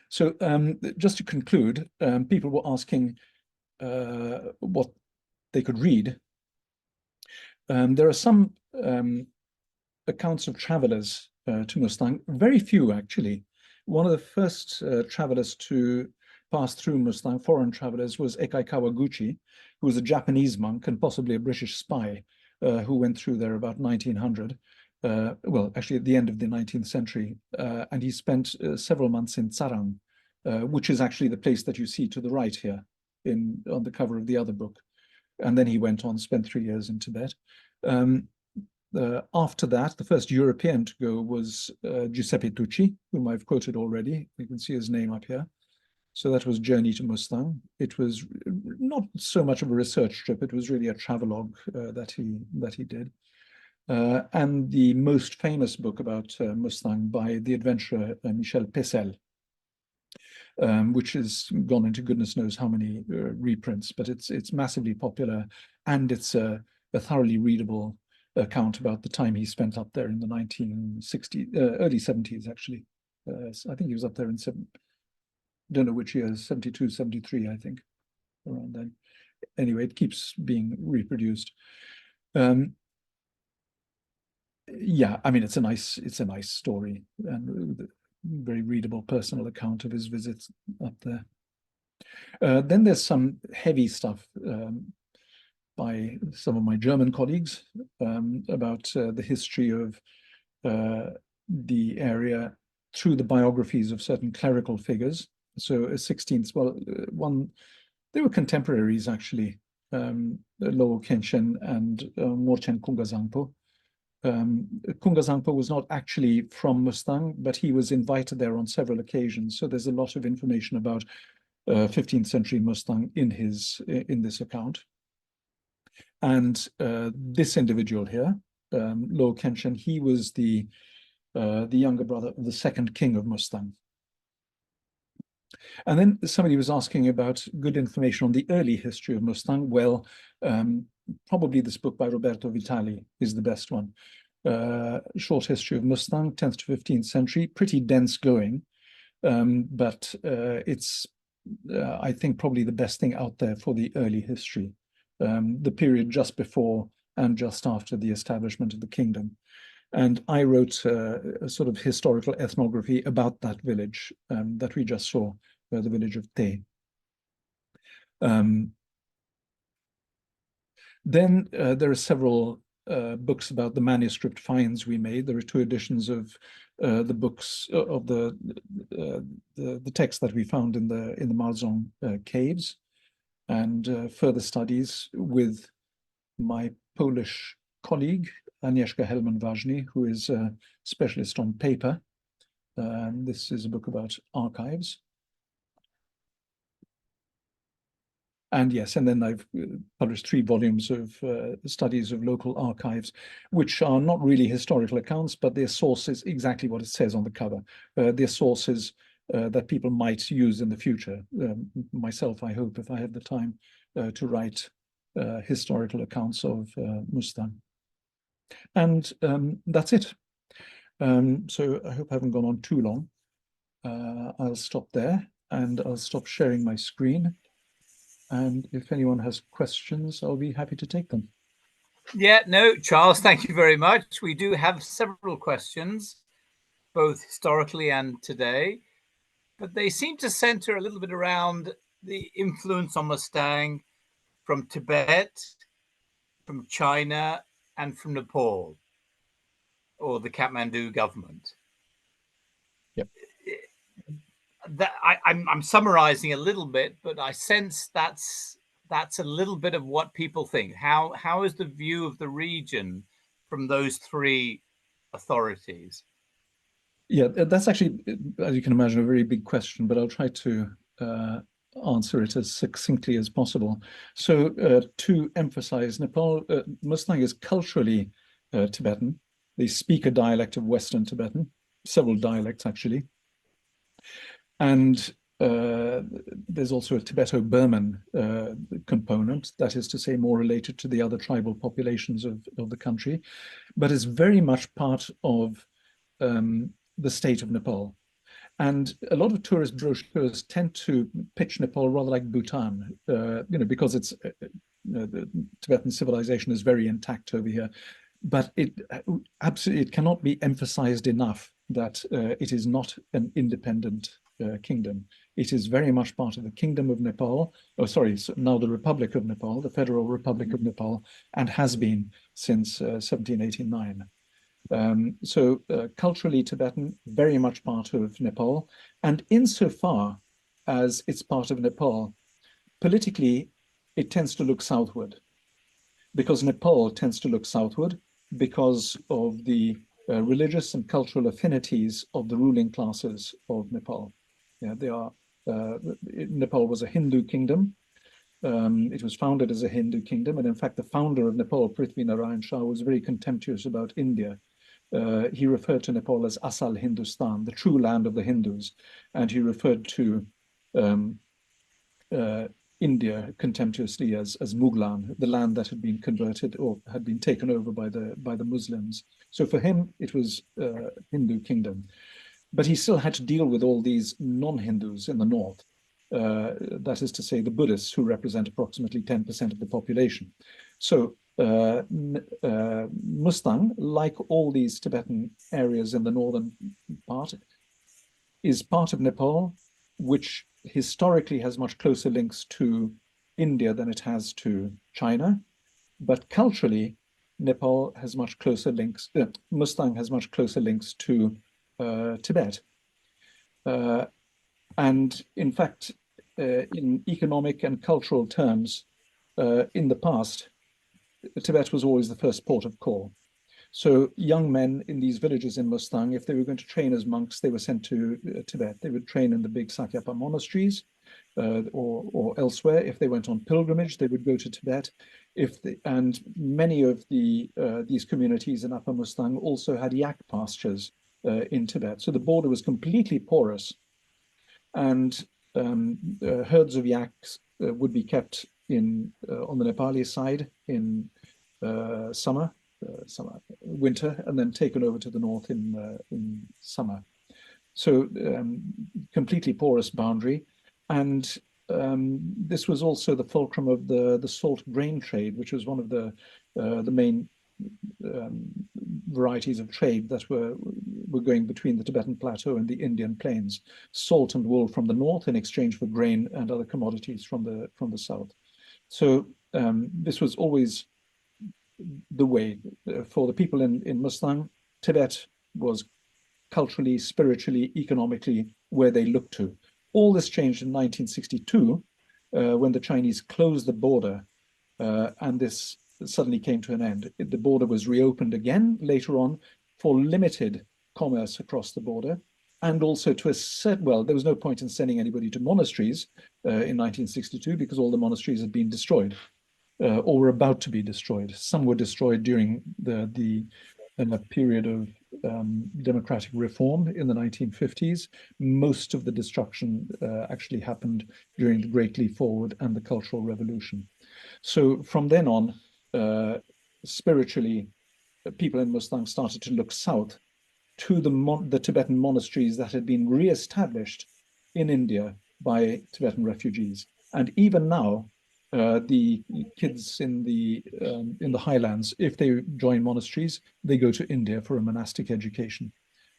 So just to conclude, people were asking what they could read. There are some accounts of travelers to Mustang, very few actually. One of the first travelers to pass through Mustang, foreign travelers, was Ekai Kawaguchi, who was a Japanese monk and possibly a British spy who went through there about 1900. Well, actually at the end of the 19th century. And he spent several months in Tsarang, which is actually the place that you see to the right here on the cover of the other book. And then he went on, spent 3 years in Tibet. After that, the first European to go was Giuseppe Tucci, whom I've quoted already. You can see his name up here. So that was Journey to Mustang. It was not so much of a research trip. It was really a travelogue that he did. And the most famous book about Mustang by the adventurer Michel Pessel, which has gone into goodness knows how many reprints, but it's massively popular, and it's a thoroughly readable account about the time he spent up there in the 1960s, early 70s actually. I think he was up there in don't know which year, 72, 73, I think, around then. Anyway, it keeps being reproduced. Yeah, I mean, it's a nice story and very readable personal account of his visits up there. Then there's some heavy stuff by some of my German colleagues about the history of the area through the biographies of certain clerical figures. So a 16th, they were contemporaries actually, Lo Kenshin and Ngorchen Kungazangpo. Kungazangpo was not actually from Mustang, but he was invited there on several occasions. So there's a lot of information about 15th century Mustang in this account. And this individual here, Lo Kenshin, he was the younger brother of the second king of Mustang. And then somebody was asking about good information on the early history of Mustang. Well, probably this book by Roberto Vitali is the best one. Short history of Mustang, 10th to 15th century, pretty dense going, but it's, I think, probably the best thing out there for the early history, the period just before and just after the establishment of the kingdom. And I wrote a sort of historical ethnography about that village that we just saw, the village of Te. Then there are several books about the manuscript finds we made. There are 2 editions of the books of the text that we found in the Malzong caves, and further studies with my Polish colleague Agnieszka Hellman-Ważny, who is a specialist on paper. This is a book about archives. And yes, and then I've published 3 volumes of studies of local archives, which are not really historical accounts, but their source is exactly what it says on the cover. Their sources that people might use in the future. Myself, I hope, if I have the time to write historical accounts of Mustang. And that's it. So I hope I haven't gone on too long. I'll stop there and I'll stop sharing my screen. And if anyone has questions, I'll be happy to take them. Yeah, no, Charles, thank you very much. We do have several questions, both historically and today, but they seem to center a little bit around the influence on Mustang from Tibet, from China, and from Nepal, or the Kathmandu government. Yep. I'm summarizing a little bit, but I sense that's a little bit of what people think. How is the view of the region from those three authorities? Yeah, that's actually, as you can imagine, a very big question, but I'll try to answer it as succinctly as possible. So to emphasize, Nepal, Mustang is culturally Tibetan. They speak a dialect of Western Tibetan, several dialects actually. And there's also a Tibeto-Burman component, that is to say, more related to the other tribal populations of the country, but is very much part of the state of Nepal. And a lot of tourist brochures tend to pitch Nepal rather like Bhutan, because it's the Tibetan civilization is very intact over here. But it absolutely, it cannot be emphasized enough that it is not an independent kingdom. It is very much part of the Kingdom of Nepal, now the Republic of Nepal, the Federal Republic of Nepal, and has been since 1789. So culturally Tibetan, very much part of Nepal. And insofar as it's part of Nepal, politically, it tends to look southward, because Nepal tends to look southward because of the religious and cultural affinities of the ruling classes of Nepal. Yeah, Nepal was a Hindu kingdom. It was founded as a Hindu kingdom. And in fact, the founder of Nepal, Prithvi Narayan Shah, was very contemptuous about India. He referred to Nepal as Asal Hindustan, the true land of the Hindus. And he referred to India contemptuously as Mughlan, the land that had been converted or had been taken over by the Muslims. So for him, it was a Hindu kingdom. But he still had to deal with all these non-Hindus in the north. That is to say, the Buddhists, who represent approximately 10% of the population. So Mustang, like all these Tibetan areas in the northern part, is part of Nepal, which historically has much closer links to India than it has to China. But culturally, Nepal has much closer links, Mustang has much closer links to Tibet. And in fact, in economic and cultural terms, in the past, Tibet was always the first port of call. So young men in these villages in Mustang, if they were going to train as monks, they were sent to Tibet. They would train in the big Sakyapa monasteries or elsewhere. If they went on pilgrimage, they would go to Tibet. And many of these communities in Upper Mustang also had yak pastures in Tibet. So the border was completely porous. And herds of yaks would be kept on the Nepali side in winter, and then taken over to the north in summer. So completely porous boundary. And this was also the fulcrum of the salt grain trade, which was one of the main varieties of trade that were going between the Tibetan plateau and the Indian plains. Salt and wool from the north in exchange for grain and other commodities from the south. So this was always the way for the people in Mustang. Tibet was culturally, spiritually, economically where they looked to. All this changed in 1962 when the Chinese closed the border, and this suddenly came to an end. The border was reopened again later on for limited commerce across the border, and also to there was no point in sending anybody to monasteries in 1962 because all the monasteries had been destroyed or were about to be destroyed. Some were destroyed during the period of democratic reform in the 1950s. Most of the destruction actually happened during the Great Leap Forward and the Cultural Revolution. So from then on, spiritually, people in Mustang started to look south to the Tibetan monasteries that had been re-established in India by Tibetan refugees. And even now, the kids in the highlands, if they join monasteries, they go to India for a monastic education.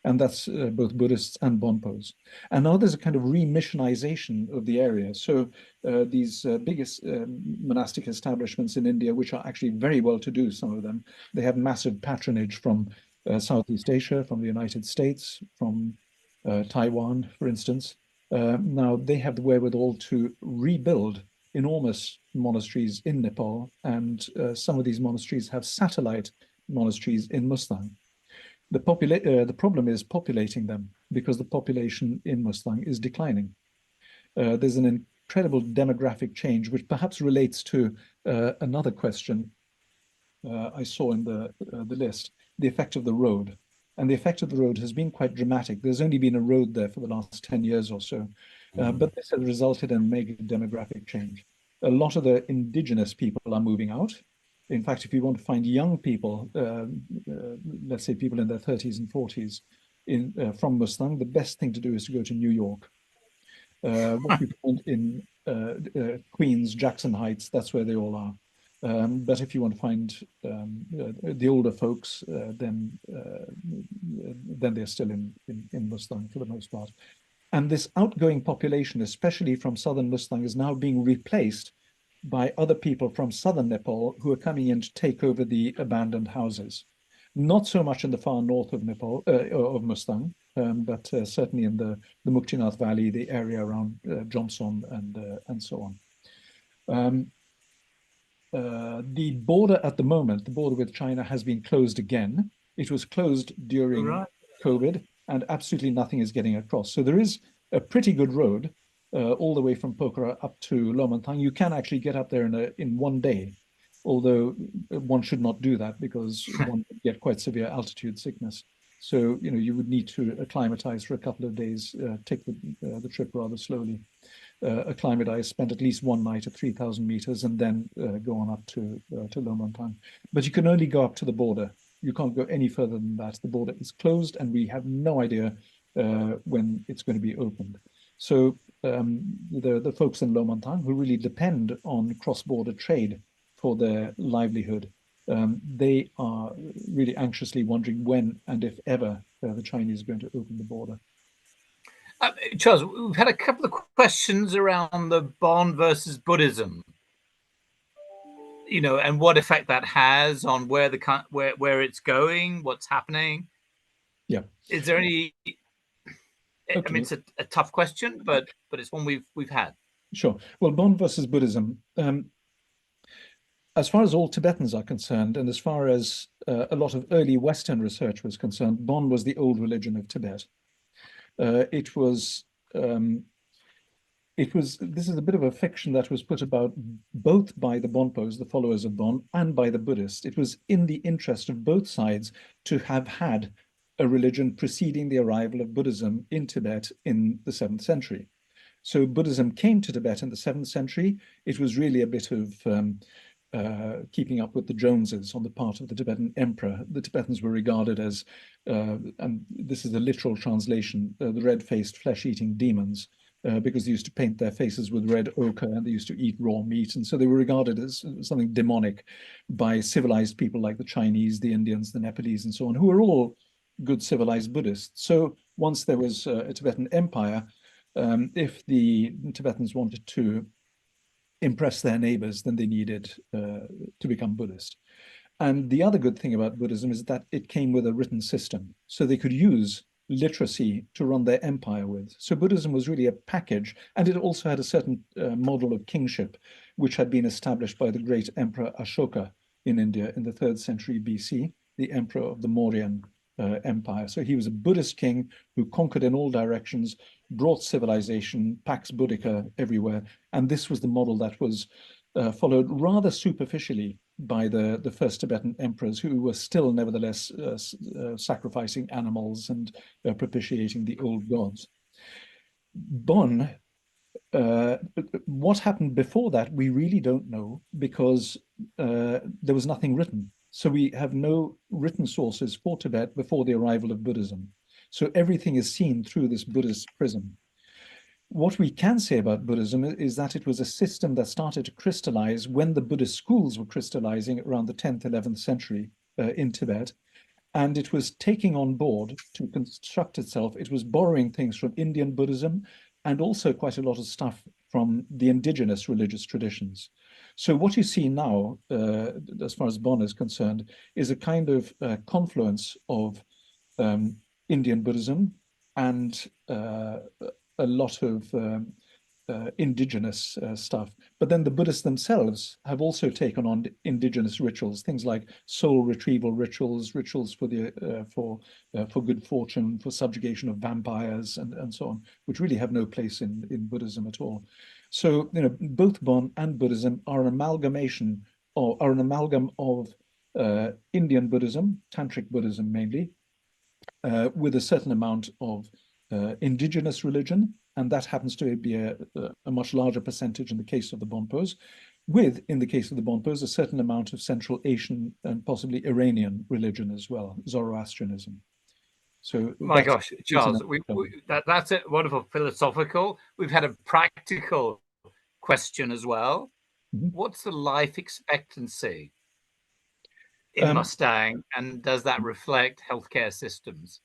And that's both Buddhists and Bonpos. And now there's a kind of remissionization of the area. So these biggest monastic establishments in India, which are actually very well to do, some of them, they have massive patronage from Southeast Asia, from the United States, from Taiwan, for instance. Now they have the wherewithal to rebuild enormous monasteries in Nepal, and some of these monasteries have satellite monasteries in Mustang. The problem is populating them, because the population in Mustang is declining. There's an incredible demographic change, which perhaps relates to another question I saw in the list, the effect of the road. And the effect of the road has been quite dramatic. There's only been a road there for the last 10 years or so, but this has resulted in mega demographic change. A lot of the indigenous people are moving out. In fact, if you want to find young people, let's say people in their 30s and 40s from Mustang, the best thing to do is to go to New York. What you find in Queens, Jackson Heights, that's where they all are. But if you want to find the older folks, then they're still in Mustang for the most part. And this outgoing population, especially from southern Mustang, is now being replaced by other people from southern Nepal who are coming in to take over the abandoned houses. Not so much in the far north of Nepal, of Mustang, but certainly in the Muktinath Valley, the area around Jomsom and so on. The border at the moment, the border with China, has been closed again. It was closed during COVID, and absolutely nothing is getting across. So there is a pretty good road all the way from Pokhara up to Lomanthang. You can actually get up there in one day, although one should not do that because one would get quite severe altitude sickness. So, you would need to acclimatize for a couple of days, take the trip rather slowly. Acclimatize, spend at least one night at 3,000 meters, and then go on up to Lomanthang. But you can only go up to the border. You can't go any further than that. The border is closed, and we have no idea when it's going to be opened. So the folks in Lomanthang who really depend on cross-border trade for their livelihood, they are really anxiously wondering when and if ever the Chinese are going to open the border. Charles, we've had a couple of questions around the Bon versus Buddhism, and what effect that has on where it's going, what's happening. Yeah. Is there any? Okay. I mean, it's a tough question, but it's one we've had. Sure. Well, Bon versus Buddhism. As far as all Tibetans are concerned, and as far as a lot of early Western research was concerned, Bon was the old religion of Tibet. This is a bit of a fiction that was put about both by the Bonpos, the followers of Bon, and by the Buddhists. It was in the interest of both sides to have had a religion preceding the arrival of Buddhism in Tibet in the 7th century. So Buddhism came to Tibet in the 7th century. It was really a bit of keeping up with the Joneses on the part of the Tibetan emperor. The Tibetans were regarded as, and this is a literal translation, the red-faced flesh-eating demons, because they used to paint their faces with red ochre and they used to eat raw meat. And so they were regarded as something demonic by civilized people like the Chinese, the Indians, the Nepalese, and so on, who were all good civilized Buddhists. So once there was a Tibetan empire, if the Tibetans wanted to impress their neighbors, then they needed to become Buddhist. And the other good thing about Buddhism is that it came with a written system, so they could use literacy to run their empire with. So Buddhism was really a package, and it also had a certain model of kingship, which had been established by the great Emperor Ashoka in India in the 3rd century BC, the emperor of the Mauryan empire. So he was a Buddhist king who conquered in all directions, brought civilization, Pax Buddhica everywhere. And this was the model that was followed rather superficially by the first Tibetan emperors, who were still nevertheless sacrificing animals and propitiating the old gods. Bon, what happened before that, we really don't know, because there was nothing written. So we have no written sources for Tibet before the arrival of Buddhism. So everything is seen through this Buddhist prism. What we can say about Buddhism is that it was a system that started to crystallize when the Buddhist schools were crystallizing around the 10th, 11th century in Tibet. And it was taking on board to construct itself. It was borrowing things from Indian Buddhism and also quite a lot of stuff from the indigenous religious traditions. So what you see now, as far as Bon is concerned, is a kind of confluence of Indian Buddhism and a lot of indigenous stuff. But then the Buddhists themselves have also taken on indigenous rituals, things like soul retrieval rituals, rituals for the for good fortune, for subjugation of vampires, and so on, which really have no place in Buddhism at all. So both Bon and Buddhism are an amalgamation or are an amalgam of Indian Buddhism, tantric Buddhism mainly, with a certain amount of indigenous religion, and that happens to be a much larger percentage in the case of the Bonpos, with, in the case of the Bonpos, a certain amount of Central Asian and possibly Iranian religion as well, Zoroastrianism. So my gosh, Charles, that's a wonderful philosophical. We've had a practical question as well. Mm-hmm. What's the life expectancy in Mustang, and does that reflect healthcare systems?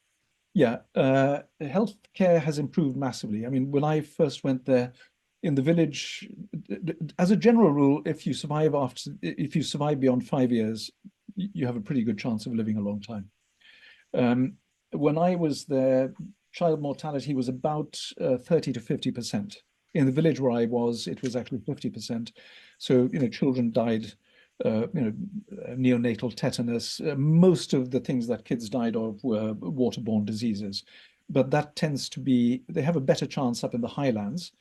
Yeah, healthcare has improved massively. I mean, when I first went there in the village, as a general rule, if you survive beyond 5 years, you have a pretty good chance of living a long time. When I was there, child mortality was about 30 to 50%. In the village where I was, it was actually 50%. So, children died. Neonatal tetanus. Most of the things that kids died of were waterborne diseases, but that tends to be, they have a better chance up in the highlands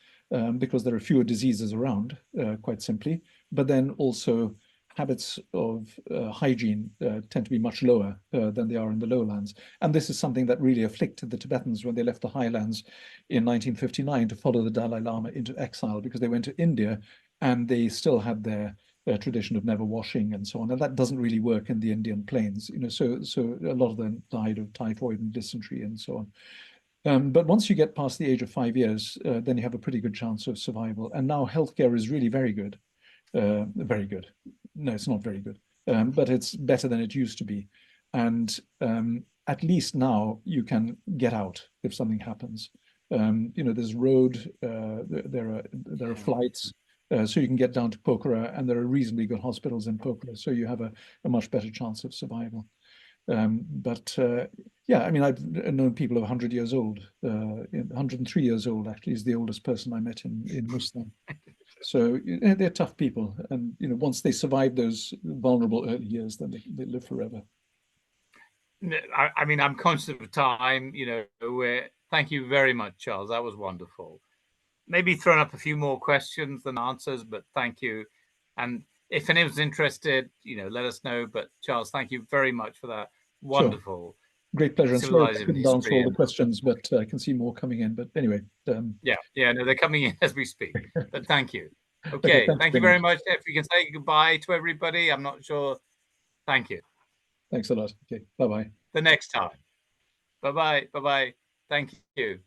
because there are fewer diseases around, quite simply, but then also habits of hygiene tend to be much lower than they are in the lowlands. And this is something that really afflicted the Tibetans when they left the highlands in 1959 to follow the Dalai Lama into exile, because they went to India and they still had their tradition of never washing and so on, and that doesn't really work in the Indian plains. So a lot of them died of typhoid and dysentery and so on. But once you get past the age of 5 years, then you have a pretty good chance of survival. And now healthcare is really very good. Very good. No, it's not very good, but it's better than it used to be. And at least now you can get out if something happens. There's road, there are flights. So you can get down to Pokhara, and there are reasonably good hospitals in Pokhara, so you have a much better chance of survival. Yeah, I mean, I've known people of 100 years old. 103 years old, actually, is the oldest person I met in Mustang. So they're tough people, and once they survive those vulnerable early years, then they live forever. I mean, I'm conscious of time. Thank you very much, Charles. That was wonderful. Maybe thrown up a few more questions than answers, but thank you. And if anyone's interested, let us know. But Charles, thank you very much for that. Wonderful. Sure. Great pleasure. And sorry I couldn't answer all the questions, but I can see more coming in. But anyway. Yeah, no, they're coming in as we speak. But thank you. Okay, thank you very much. If we can say goodbye to everybody, I'm not sure. Thank you. Thanks a lot. Okay, bye-bye. The next time. Bye-bye. Bye-bye. Thank you.